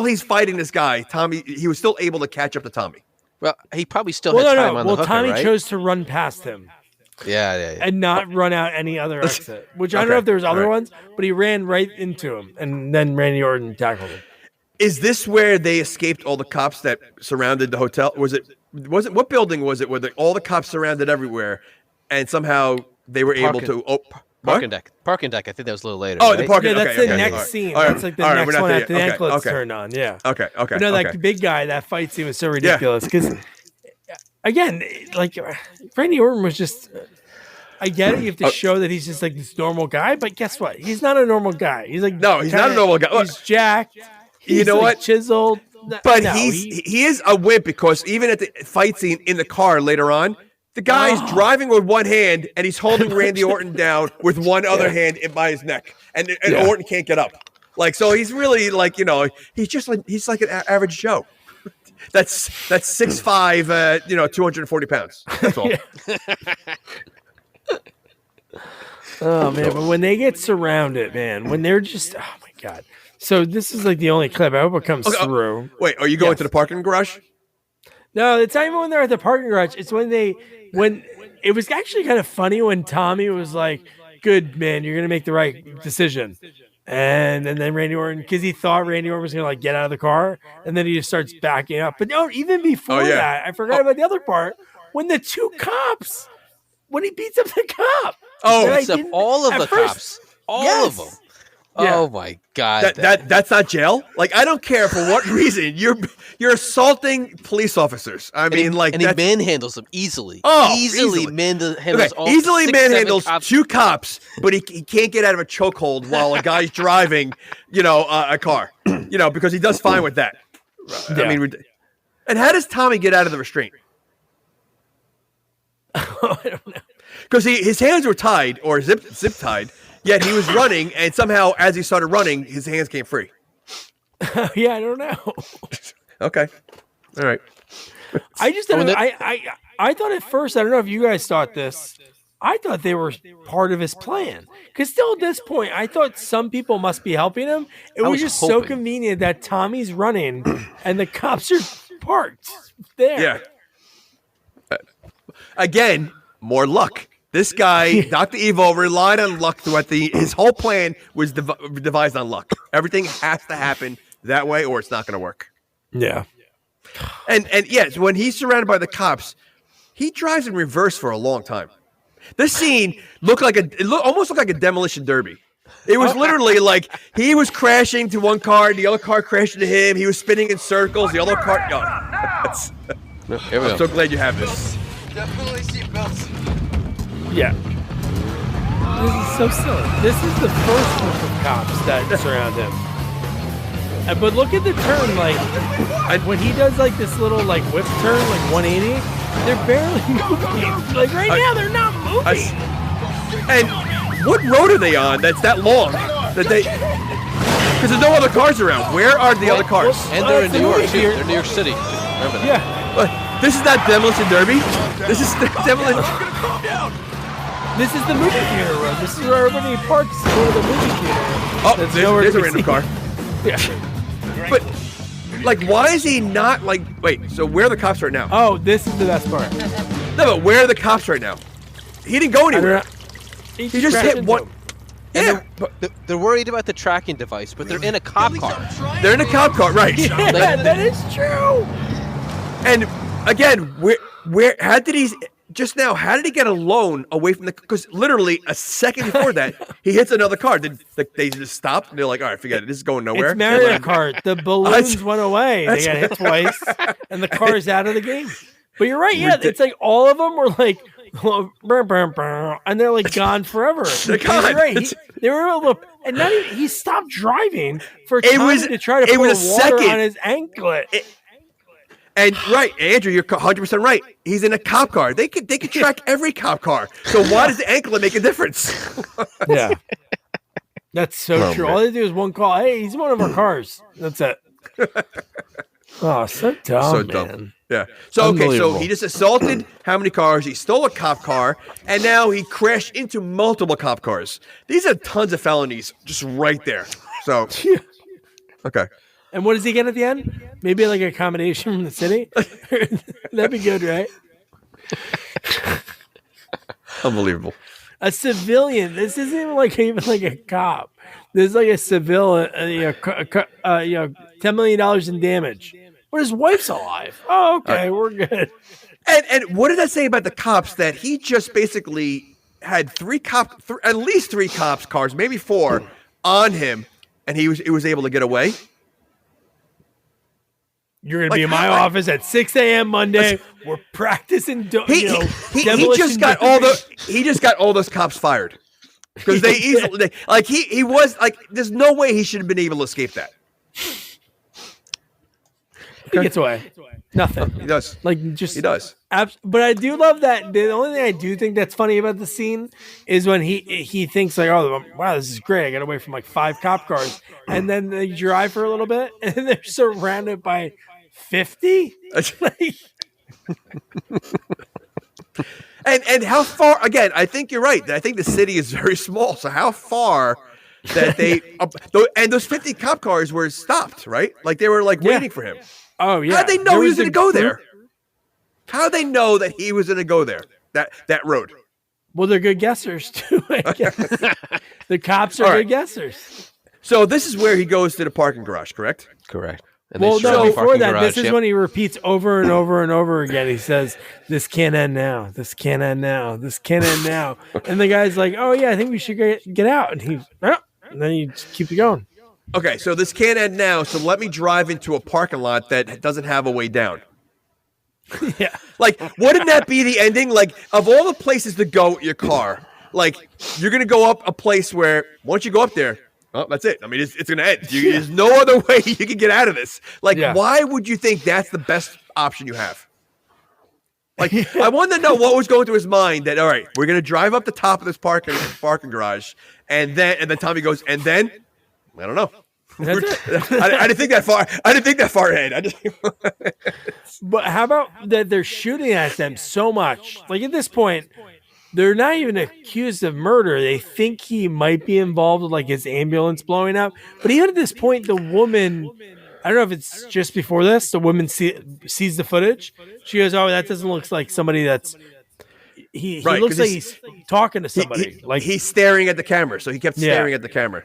he's fighting this guy, he was still able to catch up to Tommy. Well, he probably still had time on the hooker, Tommy right? chose to run past him. Yeah. And not run out any other exit, which I don't know if there was other ones, but he ran right into him, and then Randy Orton tackled him. Is this where they escaped all the cops that surrounded the hotel? Was it what building was it where all the cops surrounded everywhere, and somehow they were able to? Parking deck. Parking deck. I think that was a little later. Oh, right? The parking. Yeah, that's the next scene. That's like the next one after the anklet's turned on. Yeah. Okay. But no, like the big guy, that fight scene was so ridiculous because. Again, like Randy Orton was just. I get it. You have to show that he's just like this normal guy, but guess what? He's not a normal guy. He's like he's not a normal guy. He's jacked. You know what? Chiseled. But he is a wimp because even at the fight scene in the car later on, the guy's driving with one hand and he's holding Randy Orton down with one other hand by his neck, and Orton can't get up. Like so, he's really like he's like an average Joe. That's 6'5", 240 pounds. That's all. Oh man, but when they get surrounded, man, when they're just, oh my god. So this is like the only clip. I hope it comes through. Wait, are you going to the parking garage? No, it's not even when they're at the parking garage. It's when it was actually kind of funny when Tommy was like, "Good man, you're gonna make the right decision." And then Randy Orton, because he thought Randy Orton was going to like get out of the car, and then he just starts backing up. But no, even before that, I forgot about the other part when the two cops, when he beats up the cop. Oh, beats up all of the cops, all of them. Yeah. Oh my god, that's not jail. Like I don't care for what reason you're assaulting police officers. I mean, like and he manhandles them easily. Easily manhandles all easily 6, manhandles 7 cops. 2 cops, but he can't get out of a chokehold while a guy's driving, a car, because he does fine with that. Yeah. I mean, and how does Tommy get out of the restraint? I don't know. Because his hands were tied or zip tied. Yet he was running, and somehow, as he started running, his hands came free. Yeah, I don't know. Okay, all right. I just don't know. I thought at first, I don't know if you guys thought this. I thought they were part of his plan. Because still at this point, I thought some people must be helping him. It was just so convenient that Tommy's running and the cops are parked there. Yeah. Again, more luck. This guy, Dr. Evil, relied on luck throughout his whole plan was devised on luck. Everything has to happen that way or it's not going to work. Yeah. And yes, when he's surrounded by the cops, he drives in reverse for a long time. This scene almost looked like a demolition derby. It was literally like he was crashing to one car, the other car crashed into him, he was spinning in circles, the other car... I'm so glad you have this. Definitely seatbelts. Yeah. This is so silly. This is the first group of cops that surround him. But look at the turn, like when he does like this little like whip turn, like 180, they're barely moving. Like right now, they're not moving. And what road are they on that's that long? That they... Because there's no other cars around. Where are the other cars? And they're in New York, too. They're in New York City. Remember that. Yeah. This is not Demolition Derby. This is the Demolition... This is the movie theater road. This is where everybody parks to go to the movie theater. Oh, there's a random car. Yeah. But, like, why is he not, like... Wait, so where are the cops right now? Oh, this is the best part. No, but where are the cops right now? He didn't go anywhere. He just hit one... Yeah, they're worried about the tracking device, but they're in a cop car. They're in a cop car, right? Yeah, that is true. And again, where? How did he? just now, how did he get a loan away from the? Because literally a second before that, he hits another car. Did they just stop? And they're like, all right, forget it. This is going nowhere. It's Mario Kart. The balloons went away. They got hit twice, and the car's out of the game. But you're right. Yeah, it's like all of them were like, and they're like gone forever. They're gone. You're right. They were able to, and not even, he stopped driving for Tommy to try to pour water on his anklet. And right, Andrew, you're 100% right. He's in a cop car. They could track every cop car. So why does the anklet make a difference? Yeah, that's so true. Man. All they do is one call. Hey, he's one of our cars. That's it. Oh, so dumb, man. Yeah. So okay, so he just assaulted how many cars? He stole a cop car, and now he crashed into multiple cop cars. These are tons of felonies just right there. So okay. And what does he get at the end? Maybe like a accommodation from the city? That'd be good, right? Unbelievable. A civilian. This isn't even like a cop. This is like a civilian. $10 million in damage. But his wife's alive. Oh, okay, we're good. And what did that say about the cops? That he just basically had at least three cops cars, maybe four, on him, and he was able to get away. You're gonna be in my office at 6 a.m. Monday. We're practicing. He just got all those cops fired because they easily he was like. There's no way he should have been able to escape that. He gets away. Nothing. He does. He does. But I do love that. The only thing I do think that's funny about the scene is when he thinks like, oh, wow, this is great. I got away from like 5 cop cars. And then they drive for a little bit and they're surrounded by 50. And how far, again, I think you're right. I think the city is very small. So how far that and those 50 cop cars were stopped, right? Like they were like waiting for him. Oh, yeah. How'd they know he was going to go there? How'd they know that he was going to go there, that road? Well, they're good guessers, too, I guess. The cops are good guessers. So this is where he goes to the parking garage, correct? Correct. And well, no, before that, this is when he repeats over and over and over again. He says, this can't end now. This can't end now. This can't end now. And the guy's like, oh, yeah, I think we should get out. And he's, and then he just keeps going. Okay, so this can't end now, so let me drive into a parking lot that doesn't have a way down. Yeah. Like, wouldn't that be the ending? Like, of all the places to go with your car, like, you're going to go up a place where, once you go up there, oh, that's it. I mean, it's going to end. There's no other way you can get out of this. Like, why would you think that's the best option you have? Like, I want to know what was going through his mind that, all right, we're going to drive up the top of this parking garage, and then Tommy goes, and then... I don't know. I didn't think that far. I didn't think that far ahead. But how about that they're shooting at them so much? Like at this point, they're not even accused of murder. They think he might be involved with like his ambulance blowing up. But even at this point, the woman, I don't know if it's just before this, the woman sees the footage. She goes, "Oh, that doesn't look like somebody that's." He looks like he's talking to somebody. Like he's staring at the camera, so he kept staring at the camera.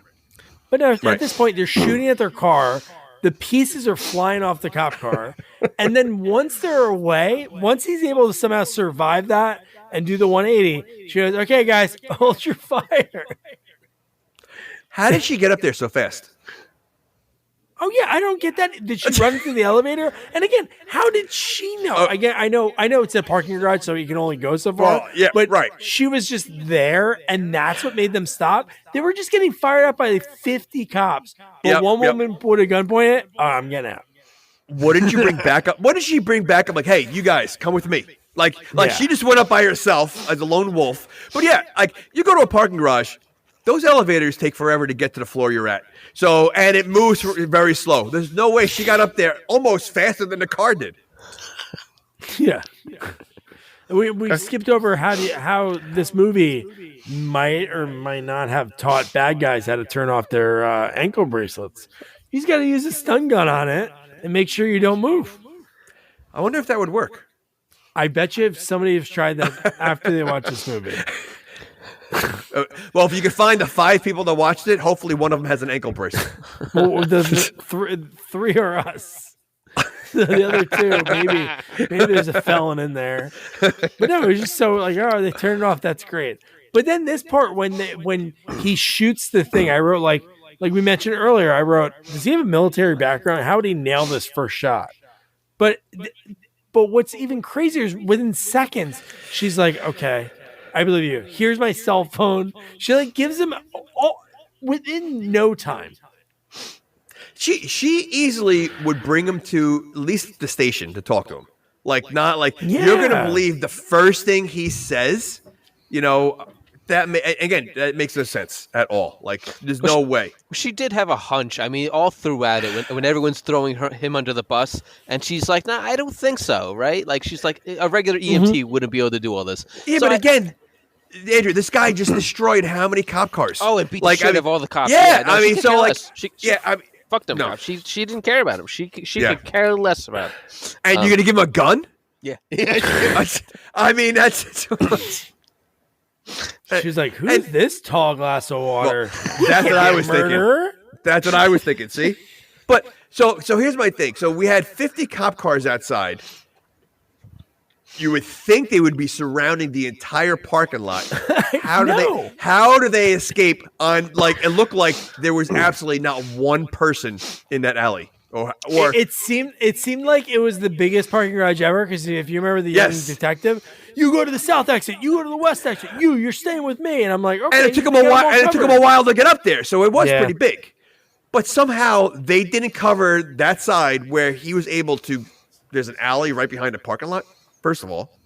But no, at this point, they're shooting at their car. The pieces are flying off the cop car. And then once they're away, once he's able to somehow survive that and do the 180, she goes, okay, guys, hold your fire. How did she get up there so fast? Oh, yeah, I don't get that. Did she run through the elevator? And again, how did she know? Again, I know it's a parking garage, so you can only go so far. Well, yeah, but right. She was just there, and that's what made them stop. They were just getting fired up by 50 cops. But one woman put a gun point at, I'm getting out. What did you bring back up? What did she bring back up? Like, hey, you guys, come with me. Like she just went up by herself as a lone wolf. But yeah, like you go to a parking garage, those elevators take forever to get to the floor you're at. So, and it moves very slow. There's no way she got up there almost faster than the car did. Yeah. We skipped over how this movie might or might not have taught bad guys how to turn off their ankle bracelets. He's got to use a stun gun on it and make sure you don't move. I wonder if that would work. I bet you if somebody has tried that after they watch this movie. Well, if you could find the 5 people that watched it, hopefully one of them has an ankle bracelet. Well, the three are us. the other two, maybe there's a felon in there. But no, it was just so like, oh, they turned it off. That's great. But then this part when he shoots the thing, I wrote like we mentioned earlier, I wrote, does he have a military background? How would he nail this first shot? But what's even crazier is within seconds, she's like, okay, I believe you. Here's my cell phone. She like gives him within no time. She easily would bring him to at least the station to talk to him. Like, not like, you're going to believe the first thing he says, you know, that makes no sense at all. Like, there's no way. She did have a hunch. I mean, all throughout it, when everyone's throwing him under the bus, and she's like, "Nah, I don't think so." Right? Like, she's like, a regular EMT wouldn't be able to do all this. Yeah, so but again, Andrew, this guy just destroyed how many cop cars? Oh, and beat the shit of all the cops. Yeah, no, I mean, so like, fuck them. No. She didn't care about him. She could care less about him. And you're gonna give him a gun? Yeah. I mean, that's. She's like, who's this tall glass of water? Well, that's what I was thinking. That's what I was thinking. See, but so here's my thing. So we had 50 cop cars outside. You would think they would be surrounding the entire parking lot. How do they escape on, like, it looked like there was absolutely not one person in that alley. Or it seemed like it was the biggest parking garage ever, because if you remember the young detective, you go to the south exit, you go to the west exit, you're staying with me, and I'm like, okay. And it took him a while to get up there, so it was pretty big. But somehow they didn't cover that side where he was able to. There's an alley right behind the parking lot. First of all,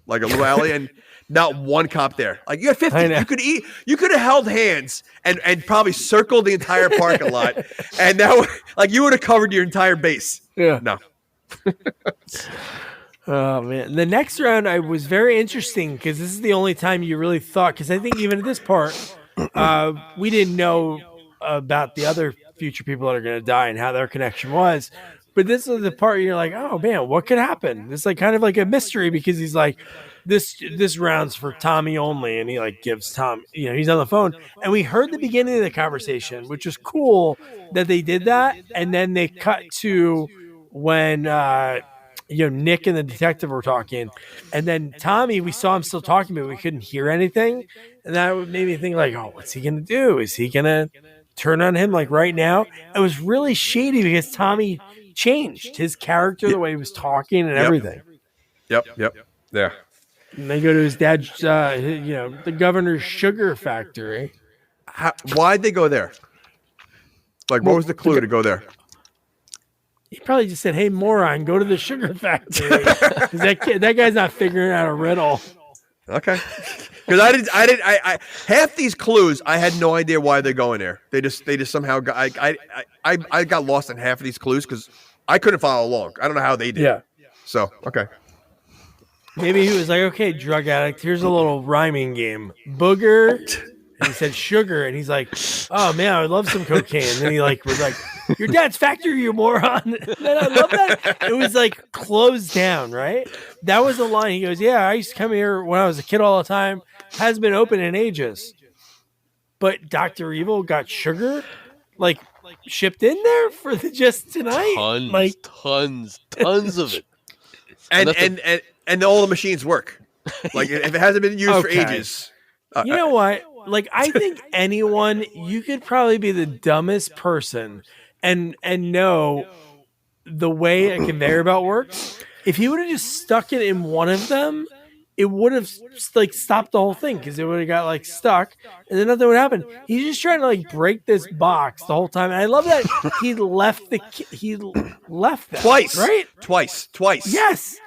like a little alley, and not one cop there. Like, you had 50. You could have held hands and probably circled the entire parking lot, and that like you would have covered your entire base. Yeah. No. Oh man, the next round I was very interesting because this is the only time you really thought. Because I think even at this part, we didn't know about the other future people that are going to die and how their connection was. But this is the part you're like, oh man, what could happen? It's like kind of like a mystery, because he's like, this round's for Tommy only, and he like gives Tom, he's on the phone, and we heard the beginning of the conversation, which was cool that they did that, and then they cut to when Nick and the detective were talking, and then Tommy, we saw him still talking, but we couldn't hear anything, and that made me think like, oh, what's he gonna do? Is he gonna turn on him like right now? It was really shady because Tommy changed his character, the way he was talking and everything. Yep. Yeah. And they go to his dad's, the governor's sugar factory. Why'd they go there? Like, what was the clue to go there? He probably just said, "Hey, moron, go to the sugar factory." that guy's not figuring out a riddle. Okay. Because I half these clues, I had no idea why they're going there. They just somehow got, I got lost in half of these clues because I couldn't follow along. I don't know how they did. Yeah. So, okay. Maybe he was like, okay, drug addict, here's a little rhyming game. Booger. And he said sugar. And he's like, oh man, I would love some cocaine. And then he was like, your dad's factory, you moron. And I love that. It was like closed down, right? That was the line. He goes, yeah, I used to come here when I was a kid all the time. Hasn't been open in ages. But Dr. Evil got sugar, like shipped in there for just tonight. Tons of it. And all the machines work. Like, if it hasn't been used for ages. You know what? Like, I think you could probably be the dumbest person and know the way a conveyor belt works. If he would have just stuck it in one of them, it would have like stopped the whole thing, because it would have got like stuck, and then nothing would happen. He's just trying to like break this box the whole time, and I love that he left that twice, right? Twice. Yes,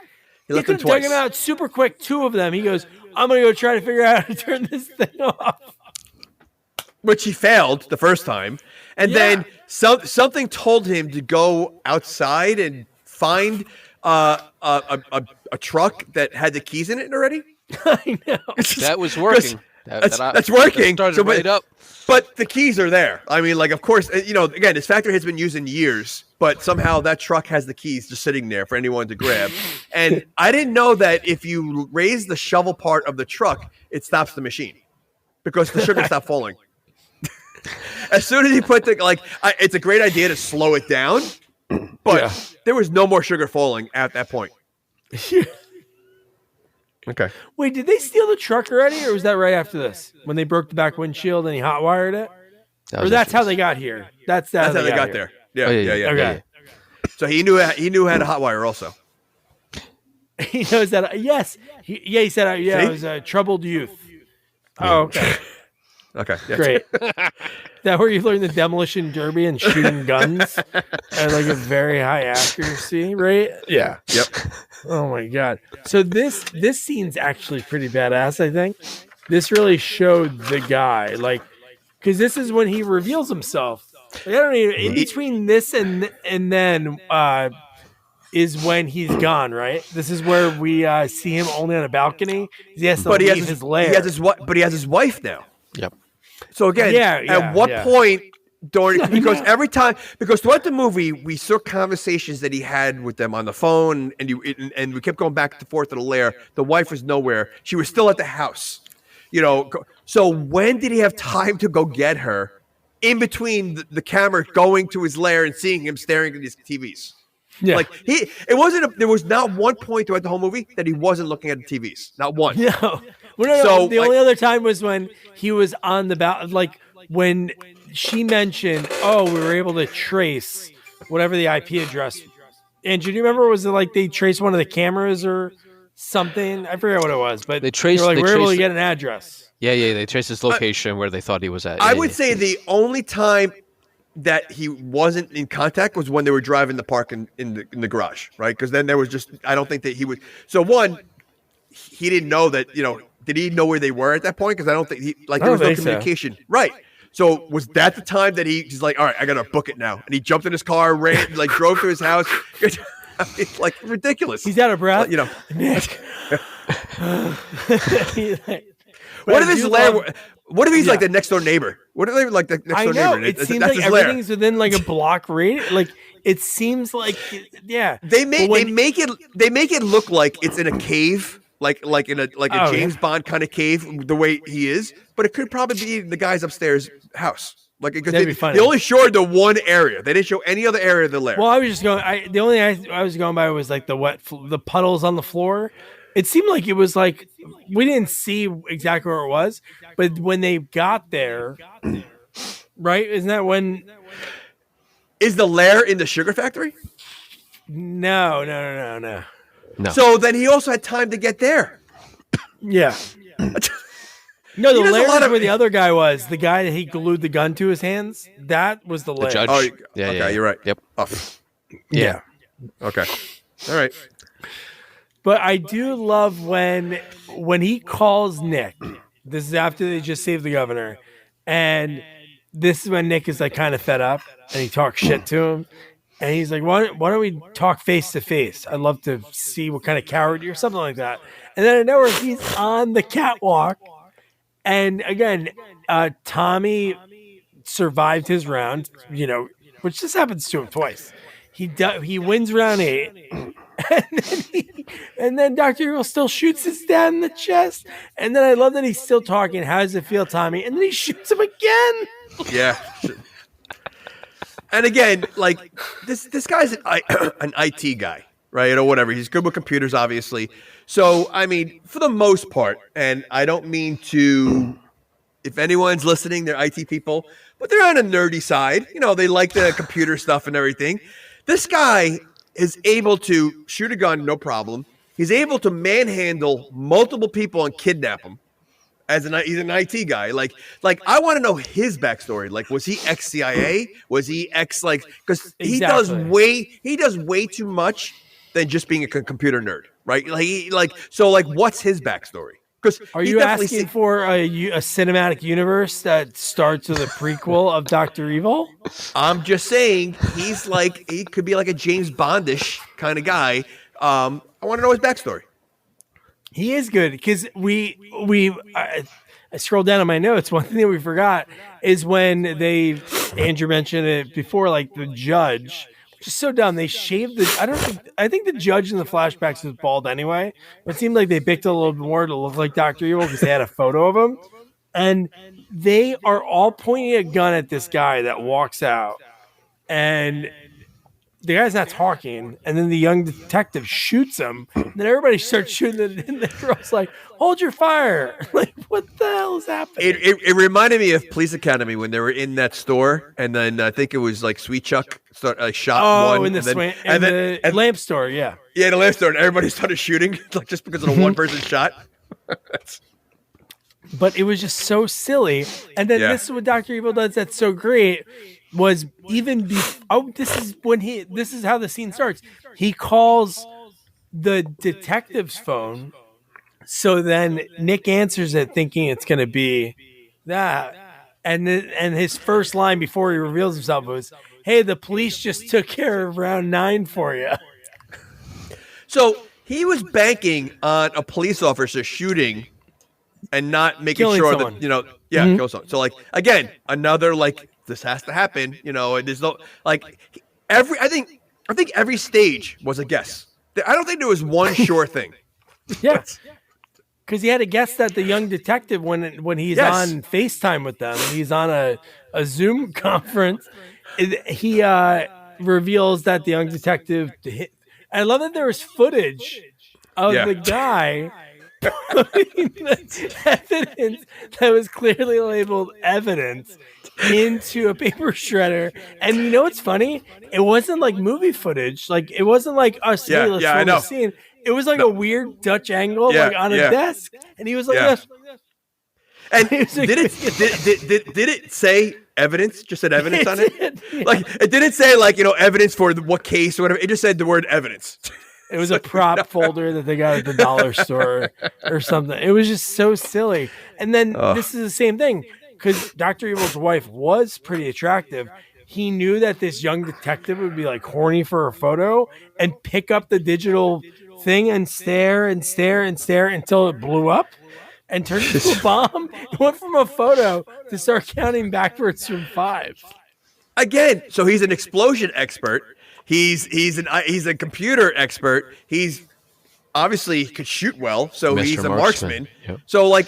he left them twice. Dug him out super quick. Two of them. He goes, I'm gonna go try to figure out how to turn this thing off. Which he failed the first time, and then something told him to go outside and find a truck that had the keys in it already. I know that was working. That's working. Started right up. But the keys are there. I mean, like, of course, again, this factory has been used in years, but somehow that truck has the keys just sitting there for anyone to grab. And I didn't know that if you raise the shovel part of the truck, it stops the machine because the sugar stopped falling. As soon as you put it's a great idea to slow it down, But there was no more sugar falling at that point. Okay. Wait, did they steal the truck already, or was that right after this when they broke the back windshield and he hotwired it? Or that's how they got here. That's how they got there. Yeah. Okay. So he knew how to hotwire also. He knows that. Yes. He said, it was a troubled youth. Yeah. Oh, okay. Okay. Yeah. Great. That where you learn the demolition derby and shooting guns at like a very high accuracy rate? Yeah. Yep. Oh my god. So this scene's actually pretty badass, I think. This really showed the guy, like, because this is when he reveals himself. Like, I don't even, in between this and then is when he's gone, right? This is where we see him only on a balcony. He has to leave his lair. But he has his wife now. Yep. So again, at what point because throughout the movie we saw conversations that he had with them on the phone, and we kept going back and forth to the lair. The wife was nowhere. She was still at the house. So when did he have time to go get her in between the camera going to his lair and seeing him staring at these TVs? Yeah. Like there was not one point throughout the whole movie that he wasn't looking at the TVs. Not one. No. Well, so the only other time was when he was on like when she mentioned, we were able to trace whatever the IP address. Andrew, do you remember? Was it like they traced one of the cameras or something? I forget what it was, but we're able to get an address. Yeah. They traced his location where they thought he was at. I would say the only time that he wasn't in contact was when they were driving the park in the garage, right? Because then there was just, I don't think that he would. So one, he didn't know that, did he know where they were at that point? Because I don't think there was no communication. So. Right. So was that the time that he's like, all right, I got to book it now. And he jumped in his car, ran, drove to his house. It's like ridiculous. He's out of breath. What if he's like the next door neighbor? What if they like the next door neighbor? It seems like everything's within like a block radius. Like it seems like They make it look like it's in a cave, like in a James Bond kind of cave, the way he is. But it could probably be the guy's upstairs house. Like they only showed the one area. They didn't show any other area of the lair. Well, I was just going. The only thing I was going by was like the puddles on the floor. It seemed like it was like we didn't see exactly where it was, but when they got there, right? Isn't that when? Is the lair in the sugar factory? No. So then he also had time to get there. Yeah. No, the lair is where the other guy was. The guy that he glued the gun to his hands. That was the lair. The judge. Oh, okay, you're right. Yep. Oh. Yeah. Okay. All right. But I do love when he calls Nick. This is after they just saved the governor, and this is when Nick is like kind of fed up, and he talks shit to him, and he's like, "Why don't we talk face to face? I'd love to see what kind of coward you're," something like that. And then I know where he's on the catwalk, and again, Tommy survived his round, which just happens to him twice. He wins round 8. And then Dr. Evil still shoots his dad in the chest. And then I love that he's still talking. How does it feel, Tommy? And then he shoots him again. Yeah. And again, like this guy's an IT guy, right? Or whatever. He's good with computers, obviously. So, I mean, for the most part, and I don't mean to, if anyone's listening, they're IT people, but they're on a nerdy side. They like the computer stuff and everything. This guy is able to shoot a gun, no problem. He's able to manhandle multiple people and kidnap them. He's an IT guy. Like I want to know his backstory. Like, was he ex-CIA? Was he because he does way too much than just being a computer nerd, right? So what's his backstory? Because are you asking for a cinematic universe that starts with a prequel of Dr. Evil? I'm just saying he could be like a James Bondish kind of guy. I want to know his backstory. He is good because I scrolled down on my notes. One thing that we forgot is when Andrew mentioned it before, like the judge. Just so dumb. They shaved I think the judge in the flashbacks was bald anyway. It seemed like they picked a little bit more to look like Dr. Evil because they had a photo of him. And they are all pointing a gun at this guy that walks out. And the guy's not talking, and then the young detective shoots him. And then everybody starts shooting, and the girl's like, "Hold your fire!" Like, what the hell is happening? It reminded me of Police Academy when they were in that store, and then I think it was like Sweet Chuck shot one. In the lamp store, yeah, the lamp store, and everybody started shooting like just because of the one person shot. But it was just so silly. And then this is what Dr. Evil does that's so great. Was even this is how the scene starts. He calls the detective's phone, so then Nick answers it thinking it's going to be that, and his first line before he reveals himself was, "Hey, the police just took care of round 9 for you." So he was banking on a police officer shooting and not making sure someone. that kill someone. So like again, another like. This has to happen, and there's no like I think every stage was a guess. I don't think there was one sure thing. Yes. Because he had to guess that the young detective, when he's on FaceTime with them, he's on a Zoom conference, he reveals that the young detective I love that there was footage of the guy putting the evidence that was clearly labeled evidence into a paper shredder. And you know what's funny? It wasn't like movie footage. Like it wasn't like us. I know. Scene. It was like a weird Dutch angle, like on a desk, and he was like this. And did it say evidence? Just said evidence on it. Like it didn't say like evidence for what case or whatever. It just said the word evidence. It was a prop folder that they got at the dollar store or something. It was just so silly. And then this is the same thing. Because Dr. Evil's wife was pretty attractive. He knew that this young detective would be like horny for a photo and pick up the digital thing and stare until it blew up and turned into a bomb. It went from a photo to start counting backwards from 5. Again, so he's an explosion expert. He's a computer expert. He's obviously could shoot well, so Mr. he's a marksman. Yep. So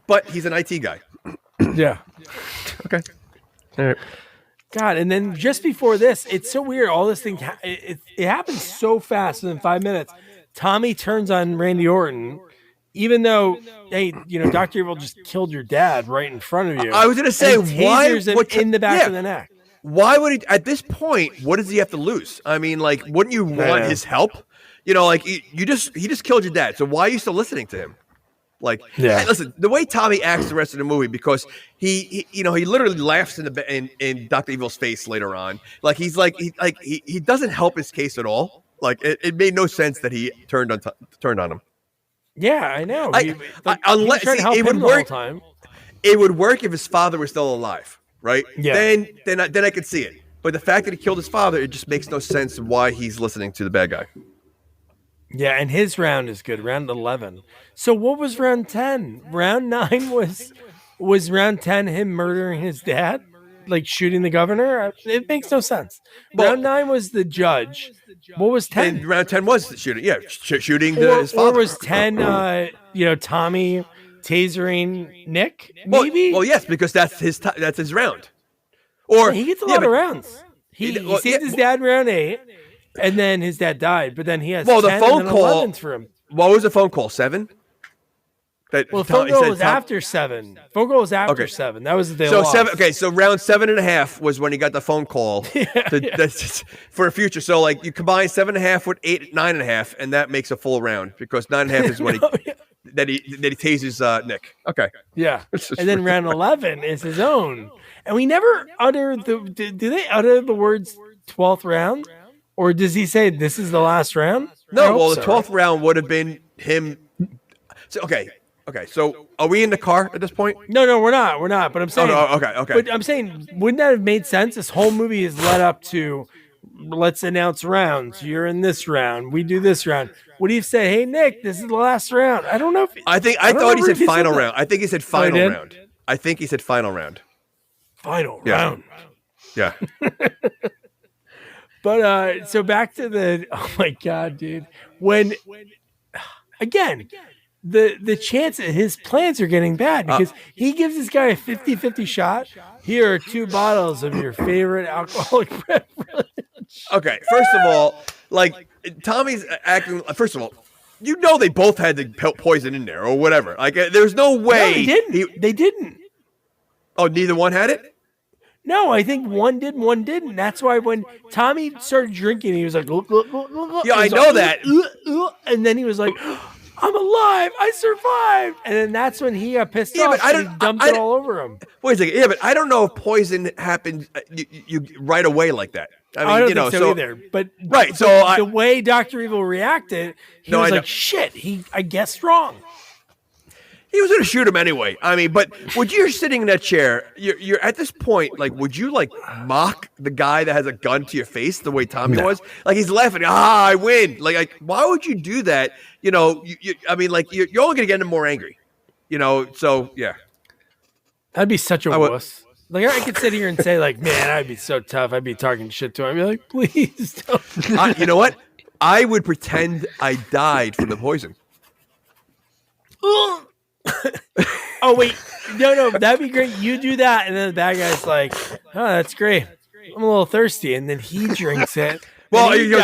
but he's an IT guy. Yeah. Okay. All right. God, and then just before this, it's so weird. All this thing, it happens so fast within 5 minutes. Tommy turns on Randy Orton, even though, hey, Dr. Evil just killed your dad right in front of you. I was going to say, why? In the back of the neck. Why would he, at this point, what does he have to lose? I mean, like, wouldn't you want his help? He just killed your dad. So why are you still listening to him? Listen, the way Tommy acts the rest of the movie, because he literally laughs in Dr. Evil's face later on. Like he doesn't help his case at all. Like it made no sense that he turned on him. Yeah, I know. Unless it would work. It would work if his father was still alive, right? Yeah. Then I could see it. But the fact that he killed his father, it just makes no sense why he's listening to the bad guy. Yeah, and his round is good. Round 11. So what was round 10? Round 9 was round 10 him murdering his dad, like shooting the governor. It makes no sense. Round 9 was the judge. What was 10? Round 10 was the shooting. Yeah, shooting his father. Or was 10? Tommy tasering Nick. Maybe. Well, yes, because that's his round. Or he gets a lot of rounds. He saved his dad in round 8. And then his dad died, but then he has 10 the phone and call 11 for him. What was the phone call? 7? The phone call was after 7. Phone call was after 7. That was the day. So lost. 7. Okay, so round 7.5 was when he got the phone call for a future. So like you combine 7.5 with 9.5, and that makes a full round because 9.5 is when he tases Nick. Okay. Yeah, and then round 11 is his own, and we never utter the. Do they utter the words 12th round? Or does he say this is the last round? No, well, the 12th round would have been him. So, okay. So, are we in the car at this point? No, we're not. But I'm saying. Oh, no, okay. But I'm saying, wouldn't that have made sense? This whole movie is led up to, let's announce rounds. You're in this round. We do this round. Would he say, "Hey, Nick, this is the last round"? I don't know. I thought he said final round. I think he said final round. I think he said final round. Final round. Yeah. But so back to oh my God, dude. When again, the chance that his plans are getting bad because he gives this guy a 50-50 shot. Here are 2 bottles of your favorite alcoholic beverage. Okay, first of all, like Tommy's acting. First of all, they both had the poison in there or whatever. Like, there's no way. No, they didn't. They didn't. Oh, neither one had it? No, I think one did, one didn't. That's why when Tommy started drinking, he was like, look. Yeah, I know that. And then he was like, I'm alive. I survived. And then that's when he got pissed off. But he dumped it all over him. Wait a second. Yeah, but I don't know if poison happened you right away like that. I don't think so either. But right, the way Dr. Evil reacted, he was like, shit, I guessed wrong. He was going to shoot him anyway. I mean, but would you're sitting in that chair, you're at this point, like, would you like mock the guy that has a gun to your face the way Tommy was? Like, he's laughing. I win. Like, why would you do that? I mean, like, you're only going to get him more angry. So yeah. That'd be such a wuss. Like, I could sit here and say, like, man, I'd be so tough. I'd be talking shit to him. I'd be like, please don't. You know what? I would pretend I died from the poison. Oh, wait. No, that'd be great. You do that, and then the bad guy's like, oh, that's great. I'm a little thirsty. And then he drinks it. Well, he goes,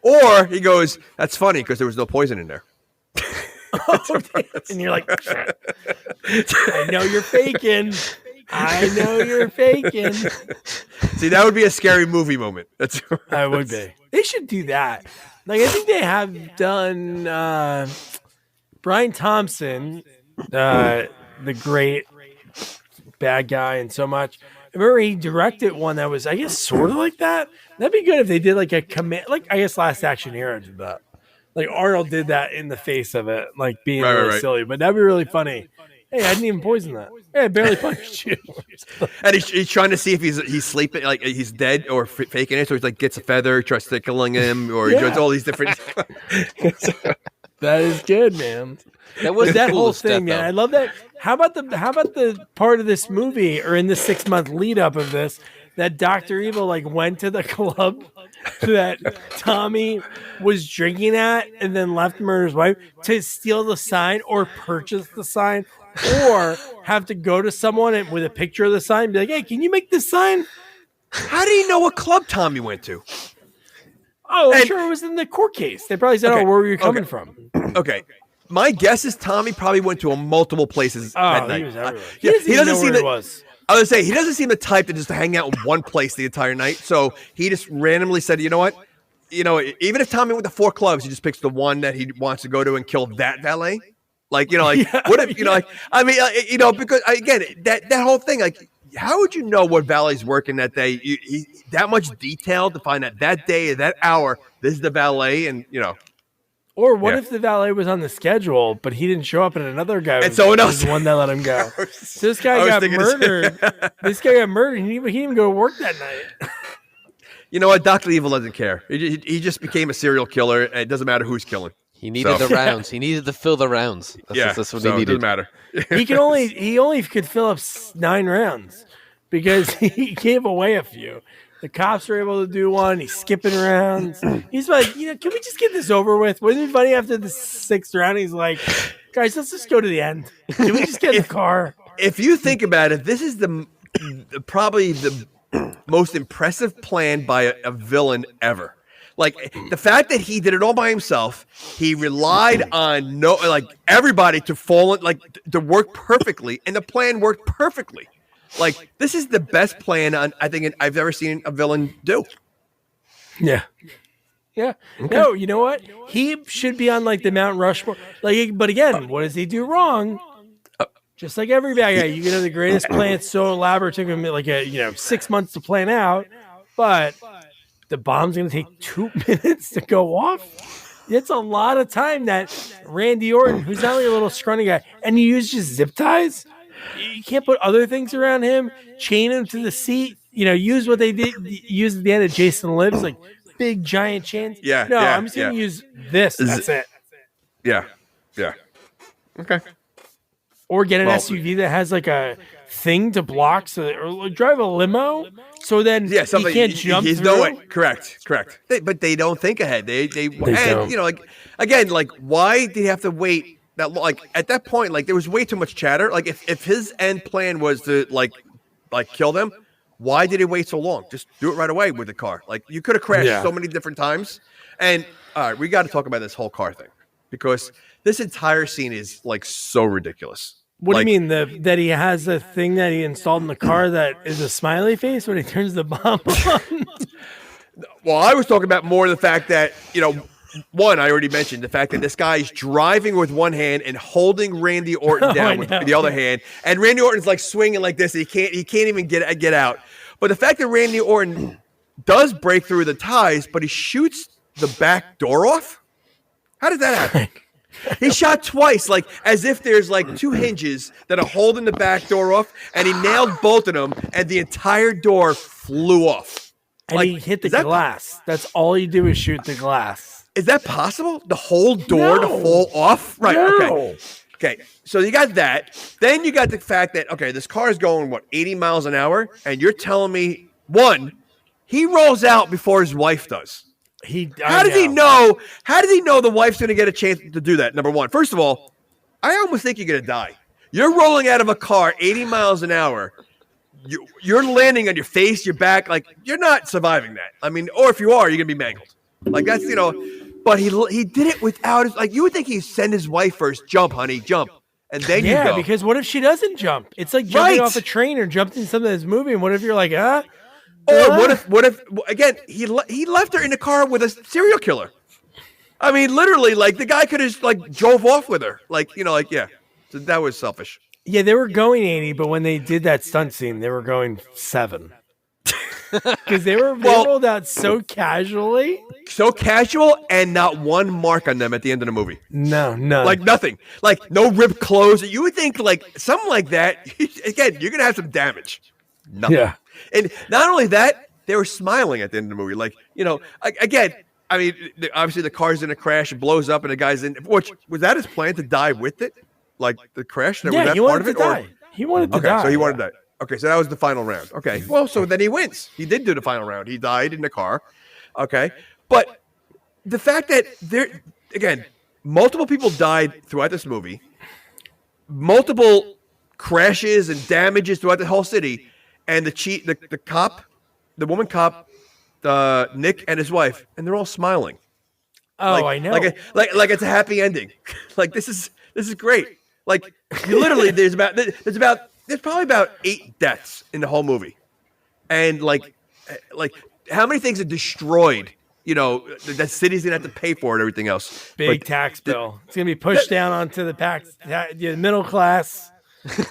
or he goes, that's funny because there was no poison in there. And you're like, I know you're faking. I know you're faking. See, that would be a scary movie moment. That would be. They should do that. Like, I think they have done Brian Thompson, the great bad guy and so much. I remember he directed one that was, I guess, sort of like that. That'd be good if they did like a command, like I guess Last Action Hero did that. Like Arnold did that in the face of it, like being really silly. But that'd be really funny. Hey, I didn't even poison that. Hey, I barely punched you. And he's trying to see if he's sleeping, like he's dead or faking it. So he's like gets a feather, tries tickling him, or he does all these different. That is good, man. That was that cool whole thing, man. I love that. How about the part of this movie or in the 6-month lead up of this that Dr. Evil like went to the club that Tommy was drinking at and then left him and his wife to steal the sign or purchase the sign or have to go to someone with a picture of the sign and be like, hey, can you make this sign? How do you know what club Tommy went to? Oh, I'm sure it was in the court case. They probably said, where were you coming from? Okay. My guess is Tommy probably went to multiple places at night. He was everywhere. He doesn't seem he doesn't seem the type to just hang out in one place the entire night. So he just randomly said, you know what? Even if Tommy went to 4 clubs, he just picks the one that he wants to go to and kill that valet. Like, what if, because again, that whole thing, like, how would you know what valet's working that day? He that much detail to find that day, that hour, this is the valet, and Or what if the valet was on the schedule, but he didn't show up, and another guy was someone else the one that let him go? So this guy got murdered. This guy got murdered. And he didn't go to work that night. You know what? Dr. Evil doesn't care. He just became a serial killer, and it doesn't matter who's killing. He needed the rounds. He needed to fill the rounds. That's what he needed. It doesn't matter. He only could fill up 9 rounds because he gave away a few. The cops were able to do one. He's skipping around. He's like, can we just get this over with? Wouldn't it be funny after the 6th round? He's like, guys, let's just go to the end. Can we just get in the car? If you think about it, this is probably the most impressive plan by a villain ever. Like the fact that he did it all by himself, he relied on everybody to fall to work perfectly, and the plan worked perfectly. Like this is the best plan I think I've ever seen a villain do. Yeah. Okay. No, you know what? He should be on like the Mount Rushmore. But again, what does he do wrong? Just like every bad guy, you can have the greatest plan so elaborate, took him 6 months to plan out, but the bomb's going to take 2 minutes to go off. It's a lot of time that Randy Orton, who's not like a little scrawny guy, and you use just zip ties. You can't put other things around him, chain him to the seat, use what they did, use at the end of Jason Lives, like big giant chains. I'm just going to use this. That's it. Yeah. Okay. Or get an SUV that has like a thing to block, or drive a limo, so then he can't jump through. No way. Correct. But they don't think ahead. They don't. Again, why did he have to wait that long? Like at that point, there was way too much chatter. Like if his end plan was to like kill them, Why did he wait so long? Just do it right away with the car. Like, you could have crashed so many different times. And all right, we got to talk about this whole car thing, because this entire scene is like so ridiculous. What do you mean that he has a thing that he installed in the car that is a smiley face when he turns the bomb on? Well, I was talking about more the fact that, one, I already mentioned the fact that this guy is driving with one hand and holding Randy Orton down with the other hand, and Randy Orton's like swinging like this. And he can't even get out. But the fact that Randy Orton does break through the ties, but he shoots the back door off. How did that happen? He shot twice, like as if there's like two hinges that are holding the back door off, and he nailed both of them, and the entire door flew off. And he hit the glass. That's all he did was shoot the glass. Is that possible? The whole door to fall off? Right. No. Okay. So you got that. Then you got the fact that, okay, this car is going, 80 miles an hour? And you're telling me, one, he rolls out before his wife does. How did he know the wife's going to get a chance to do that? Number one. First of all, I almost think you're going to die. You're rolling out of a car 80 miles an hour. You're landing on your face, your back. Like, you're not surviving that. I mean, or if you are, you're going to be mangled. Like, that's, but he did it without his, like, you would think he'd send his wife first, jump, honey, jump. And then you go. Yeah, because what if she doesn't jump? It's like jumping off a train or jumping in something that's moving. What if you're like, Or what if again, he left her in the car with a serial killer? I mean, literally, like, the guy could have like drove off with her. Yeah. So that was selfish. Yeah, they were going 80, but when they did that stunt scene, they were going 7. Because they rolled out so casually. So casual, and not one mark on them at the end of the movie. No. Like, nothing. Like, no ripped clothes. You would think, like, something like that, again, you're going to have some damage. Nothing. Yeah. And not only that, they were smiling at the end of the movie. Like, again, I mean, obviously the car's in a crash, it blows up, and the guy's in. Which, was that his plan, to die with it? Like, the crash? Was that he part wanted of to it? die. He wanted to die. So he wanted to die. Okay, so that was the final round. Okay, well, so then he wins. He did do the final round. He died in the car. Okay, but the fact that multiple people died throughout this movie, multiple crashes and damages throughout the whole city, and the cop, the woman cop, Nick and his wife, and they're all smiling. Oh, I know. Like it's a happy ending. Like, this is great. Like, you literally, there's probably about 8 deaths in the whole movie. And like how many things are destroyed? The city's going to have to pay for it, everything else. Big tax bill. It's going to be pushed down onto the middle class.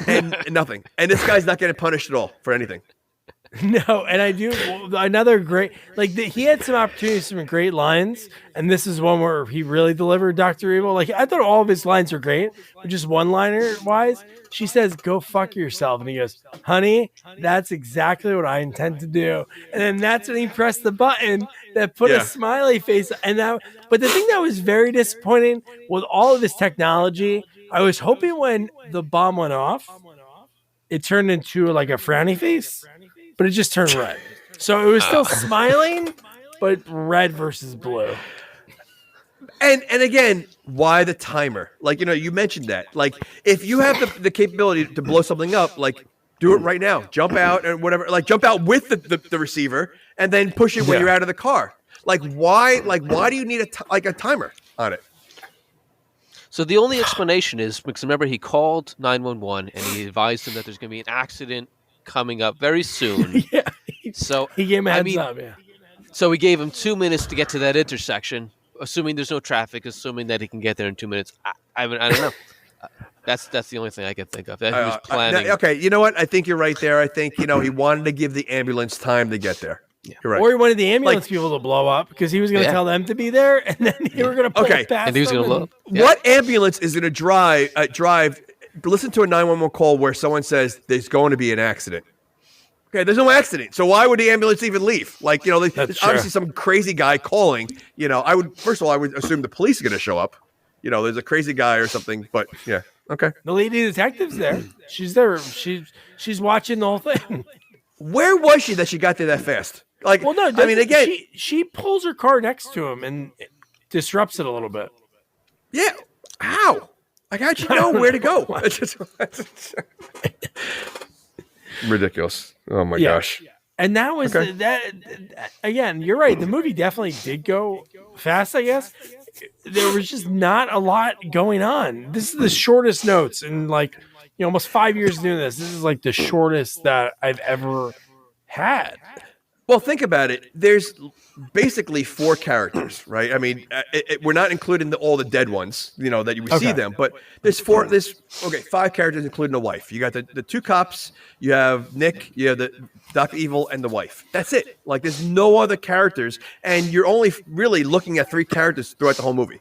And nothing. And this guy's not getting punished at all for anything. No, and I do another great, he had some opportunities, some great lines, and this is one where he really delivered Dr. Evil. Like, I thought all of his lines were great, but just one-liner wise, she says, "Go fuck yourself," and he goes, "Honey, that's exactly what I intend to do." And then that's when he pressed the button that put a smiley face. But the thing that was very disappointing with all of this technology, I was hoping when the bomb went off, it turned into like a frowny face. But it just turned red. So it was still smiling, but red versus blue. And again, why the timer? Like, you mentioned that. Like, if you have the capability to blow something up, like, do it right now. Jump out and whatever. Like, jump out with the receiver and then push it when you're out of the car. Like, why do you need a timer on it? So the only explanation is because, remember, he called 911 and he advised him that there's going to be an accident coming up very soon. So he gave him a heads up. Yeah. So we gave him 2 minutes to get to that intersection, assuming there's no traffic, assuming that he can get there in 2 minutes. I don't know. That's the only thing I can think of. That he was planning. Okay, you know what? I think you're right there. I think he wanted to give the ambulance time to get there. Yeah. You're right. Or he wanted the ambulance people to blow up because he was going to tell them to be there, and then they were going to pull past and he was going to blow up. Yeah. What ambulance is going to drive? Listen to a 911 call where someone says there's going to be an accident. Okay, there's no accident. So why would the ambulance even leave? Like, there's obviously some crazy guy calling. I would assume the police are going to show up. There's a crazy guy or something. But yeah, okay. The lady detective's there. She's there. She's watching the whole thing. Where was she that she got there that fast? Like, well, no. I mean, again, she pulls her car next to him and disrupts it a little bit. Yeah. How? Like, how'd you know where to go? Ridiculous. Oh my gosh. And that was that again, you're right. The movie definitely did go fast, I guess. There was just not a lot going on. This is the shortest notes in like, almost 5 years doing this. This is like the shortest that I've ever had. Well, think about it. There's basically 4 characters, right? I mean, we're not including all the dead ones, that you see them, but there's 4. There's 5 characters, including the wife. You got the 2 cops. You have Nick. You have the Dr. Evil and the wife. That's it. Like, there's no other characters, and you're only really looking at 3 characters throughout the whole movie.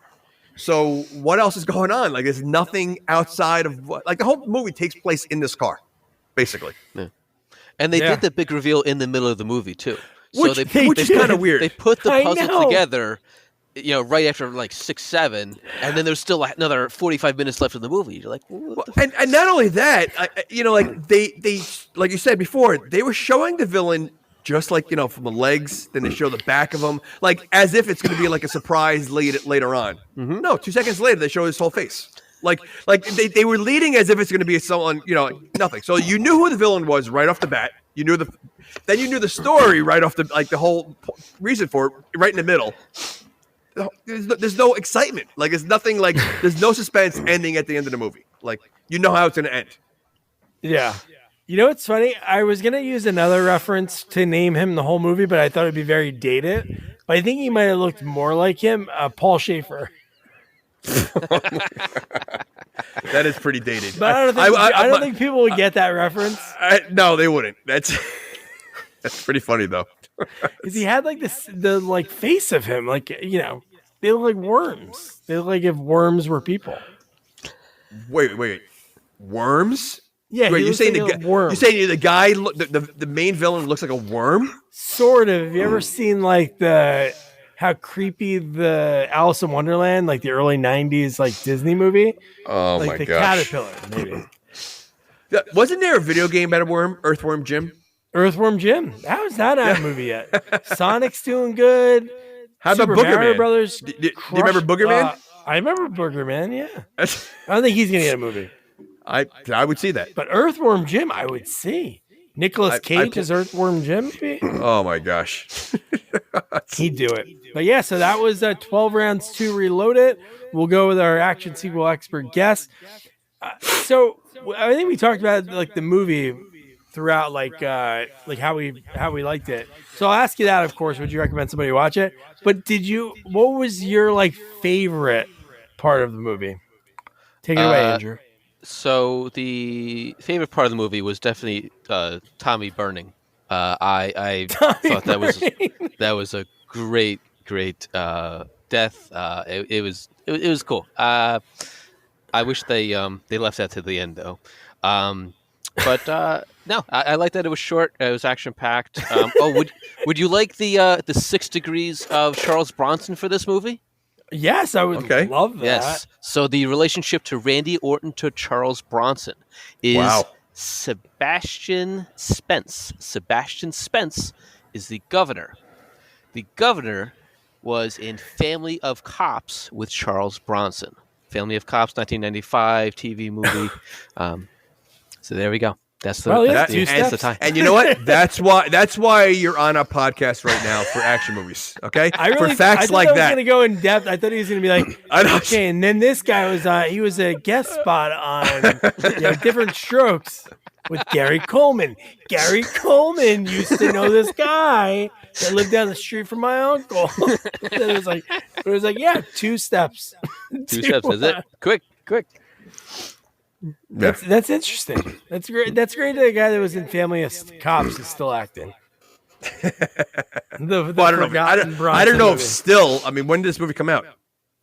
So what else is going on? Like, there's nothing outside of the whole movie takes place in this car, basically. Yeah. And they did the big reveal in the middle of the movie too, which is kind of weird. They put the puzzle together, right after like 6, 7, and then there's still another 45 minutes left of the movie. You're like, and not only that, like they like you said before, they were showing the villain just like from the legs, then they show the back of him, like as if it's going to be like a surprise later on. Mm-hmm. No, 2 seconds later they show his whole face. Like they were leading as if it's going to be someone, nothing. So you knew who the villain was right off the bat. You knew then you knew the story right off the whole reason for it right in the middle. There's no excitement. Like it's nothing. Like there's no suspense ending at the end of the movie. Like how it's going to end. Yeah. What's funny? I was going to use another reference to name him the whole movie, but I thought it'd be very dated. But I think he might have looked more like him, Paul Schaefer. That is pretty dated. But I don't think people would get that reference. No, they wouldn't. That's pretty funny though. Because he had like the face of him, like they look like worms. They look like if worms were people. Wait, worms? Yeah, wait, you're saying the guy, the main villain looks like a worm? Sort of. Have you ever seen like how creepy the Alice in Wonderland, like the early 90s, like Disney movie? Oh like my the gosh. caterpillar, maybe. Wasn't there a video game about a worm? Earthworm Jim? Earthworm Jim. How is that out of a movie yet? Sonic's doing good. How about Super Booger Mario Man? Brothers. Do you remember Booger Man? I remember Booger Man, yeah. I don't think he's going to get a movie. I would see that. But Earthworm Jim, I would see. Nicolas Cage as Earthworm Jim, maybe? Oh, my gosh. He'd do it. But yeah, so that was 12 rounds to reload it. We'll go with our action sequel expert guest. So I think we talked about like the movie throughout, like how we liked it. So I'll ask you that, of course. Would you recommend somebody watch it? But what was your like favorite part of the movie? Take it away, Andrew. So the favorite part of the movie was definitely Tommy burning. I thought that was a great death. It was cool. I wish they left that to the end though. But no, I like that it was short. It was action packed. Would you like the 6 degrees of Charles Bronson for this movie? Yes, I would love that. Yes. So the relationship to Randy Orton to Charles Bronson is Sebastian Spence. Sebastian Spence is the governor. The governor was in Family of Cops with Charles Bronson. Family of Cops, 1995 TV movie. So there we go. That's the time. And you know what? That's why you're on a podcast right now for action movies. Okay, for facts like that. I was going to go in depth. I thought he was going to be like, okay. And then this guy was he was a guest spot on Different Strokes with Gary Coleman. Gary Coleman used to know this guy that lived down the street from my uncle. It was like, yeah, 2 steps. 2 steps. Is it quick? That's interesting. That's great. That's great that a guy that was in Family of Cops is still acting. I don't know if still. I mean, when did this movie come out?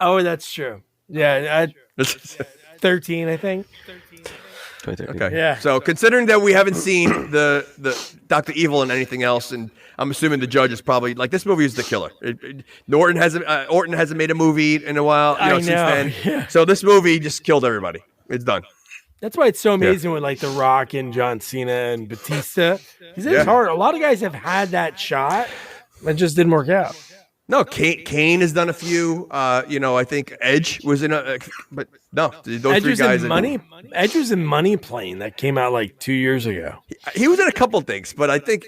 Oh, that's true. Yeah, 13, I think. 2013. Okay. Yeah. So considering that we haven't seen the Dr. Evil and anything else, and I'm assuming the judge is probably like, this movie is the killer. Orton hasn't made a movie in a while. Since then. Yeah. So this movie just killed everybody. It's done. That's why it's so amazing with like The Rock and John Cena and Batista. Because it's hard. A lot of guys have had that shot. It just didn't work out. No, Kane has done a few. I think Edge was in a, but no, those Edge three was guys. Edge was in Money Plane that came out like 2 years ago. He was in a couple things, but I think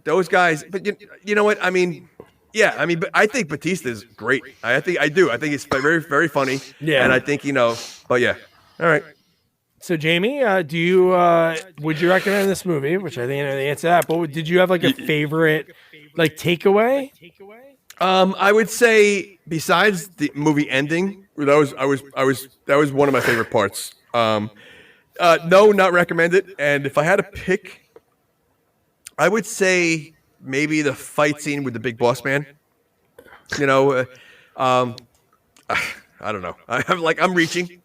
those guys. But you know what I mean. Yeah, I mean, but I think Batista's great. I think it's very, very funny. Yeah, and I think But yeah, all right. So Jamie, do you would you recommend this movie? Which I think I know the answer to that. But did you have like a favorite like takeaway? I would say besides the movie ending, that was one of my favorite parts. No, not recommended. And if I had to pick, I would say maybe the fight scene with the big boss man. I don't know. I'm reaching.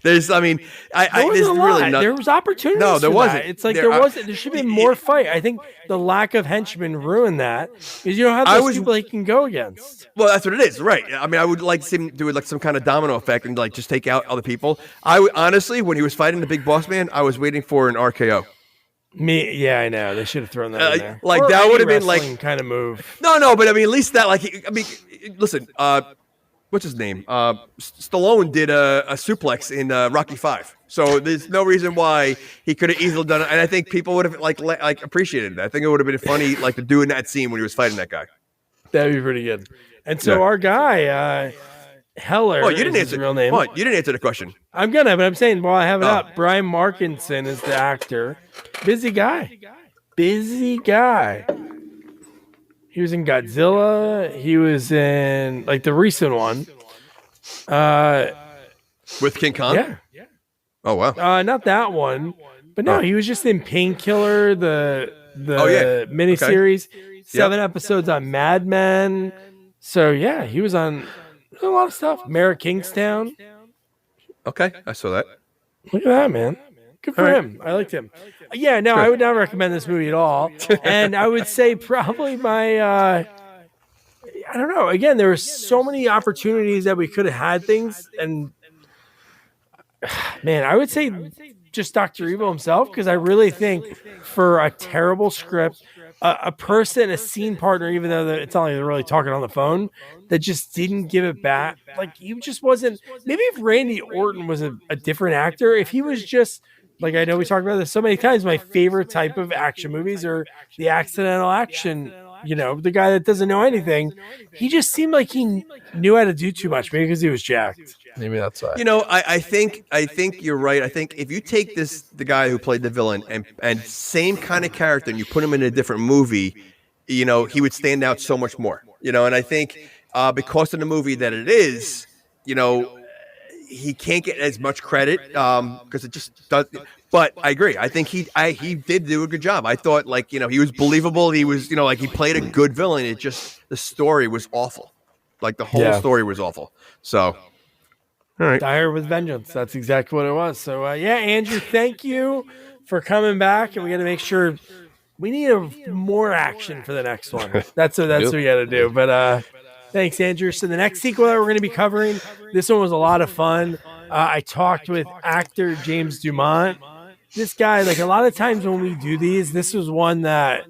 There's, I mean, there's really there was opportunities. No, there wasn't. That. It's like there wasn't. There should have been more fight. I think the lack of henchmen ruined that because you don't have those people he can go against. Well, that's what it is, right? I mean, I would like to see him do like some kind of domino effect and like just take out other people. I would honestly, when he was fighting the big boss man, I was waiting for an RKO. Yeah, I know. They should have thrown that in there. Like or that would have been like kind of move. No, but I mean, at least that listen. What's his name? Stallone did a suplex in Rocky V. So there's no reason why he could have easily done it. And I think people would have like appreciated it. I think it would have been funny like to do in that scene when he was fighting that guy. That'd be pretty good. And so our guy, Heller. Oh, you didn't answer his real name. What? You didn't answer the question. I'm gonna, but I'm saying while I have it up, Brian Markinson is the actor. Busy guy. He was in Godzilla. He was in like the recent one. With King Kong? Yeah. Oh wow. Not that one. But no, he was just in Painkiller, the miniseries. Okay. 7 episodes on Mad Men. So yeah, he was on a lot of stuff. Mayor of Kingstown. Okay, I saw that. Look at that, man. Good for him. I liked him. Yeah, no, I would not recommend this movie at all. And I would say probably my, I don't know. Again, there were so many opportunities that we could have had things. And man, I would say just Dr. Evil himself, because I really think for a terrible script, a person, a scene partner, even though it's not like they're really talking on the phone, that just didn't give it back. Like he just wasn't. Maybe if Randy Orton was a different actor, if he was just like, I know we talked about this so many times, my favorite type of action movies are the accidental action. The guy that doesn't know anything. He just seemed like he knew how to do too much, maybe because he was jacked. Maybe that's why. I think you're right. I think if you take the guy who played the villain and same kind of character and you put him in a different movie, he would stand out so much more. And I think because of the movie that it is, he can't get as much credit because it just does. But I agree. I think he did do a good job. I thought he was believable. He was he played a good villain. It just the story was awful. Like the whole story was awful. So. All right. Die Hard with Vengeance. That's exactly what it was. So, Andrew, thank you for coming back. And we got to make sure we need more action for the next one. That's what we got to do. But thanks, Andrew. So the next sequel that we're going to be covering, this one was a lot of fun. I talked with actor James Dumont. This guy, like a lot of times when we do these, this was one that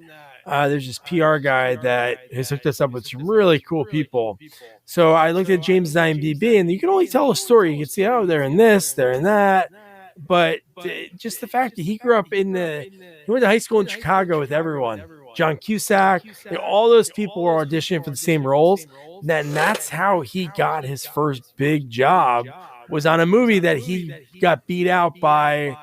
there's this PR guy that has hooked us up with some really cool people. So I looked at James' IMDb, and you can only tell a story. You can see, they're in this, they're in that. But just the fact that he grew up he went to high school in Chicago with everyone. John Cusack, all those people were auditioning for the same roles. And that's how he got his first big job, was on a movie that he got beat out by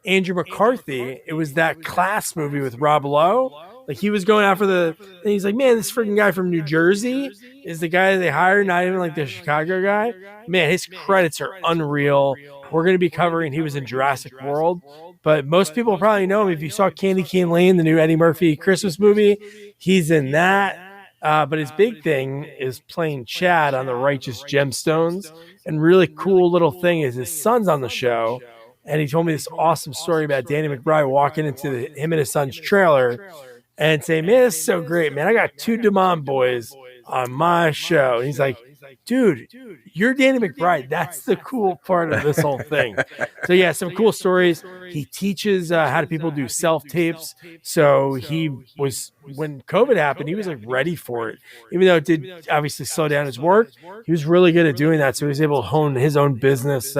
Andrew McCarthy. It was that Class movie with Rob Lowe. Like he was going out for and he's like, man, this freaking guy from New Jersey is the guy they hired, not even like the Chicago guy. Man, his credits are unreal. We're going to be covering, he was in Jurassic World, but most people probably know him if you saw Candy Cane Lane, the new Eddie Murphy Christmas movie. He's in that. But his big thing is playing Chad on the Righteous Gemstones. And really cool little thing is his son's on the show. And he told me this awesome story about Danny McBride walking into him and his son's trailer and saying, man, this is so great, man. I got 2 Dumont boys. on my show. And he's like, dude, you're Danny McBride. That's the cool part of this whole thing. So yeah, some cool stories. He teaches how do people do self-tapes. So he was, when COVID happened, he was like ready for it. Even though it did obviously slow down his work, he was really good at doing that. So he was able to hone his own business,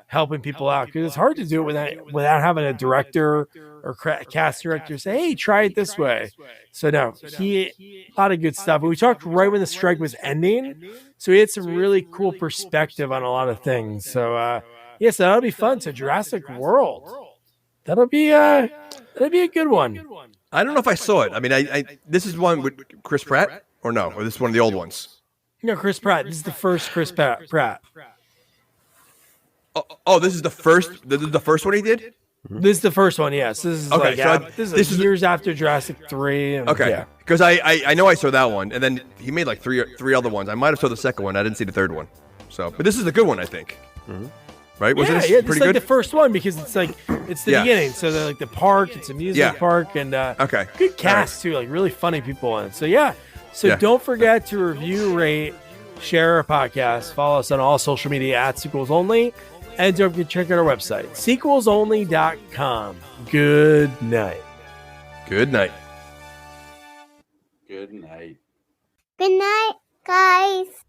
helping people out, because it's hard to do it without having a director or cast director say, hey, try it this way. So no, a lot of good stuff. But we talked right when the strike was ending, so he had some really cool perspective on a lot of things. So so that'll be fun. So Jurassic World, that'll be a good one. I don't know if I saw it. I mean, I this is one with Chris Pratt or no, or this is one of the old ones. No, Chris Pratt. This is the first Chris Pratt. Oh, this is the first. This is the first one he did. This is the first one. Yes, this is okay. This is years after Jurassic 3. Okay, because I know I saw that one, and then he made like three other ones. I might have saw the second one. I didn't see the third one. So, but this is the good one, I think. Mm-hmm. Right? Was this pretty like good? The first one, because it's the beginning. So they're like the park. It's a music park, and good cast too. Like really funny people in it. So don't forget to review, rate, share our podcast. Follow us on all social media at Sequels Only. And don't forget to check out our website, sequelsonly.com. Good night. Good night. Good night. Good night, guys.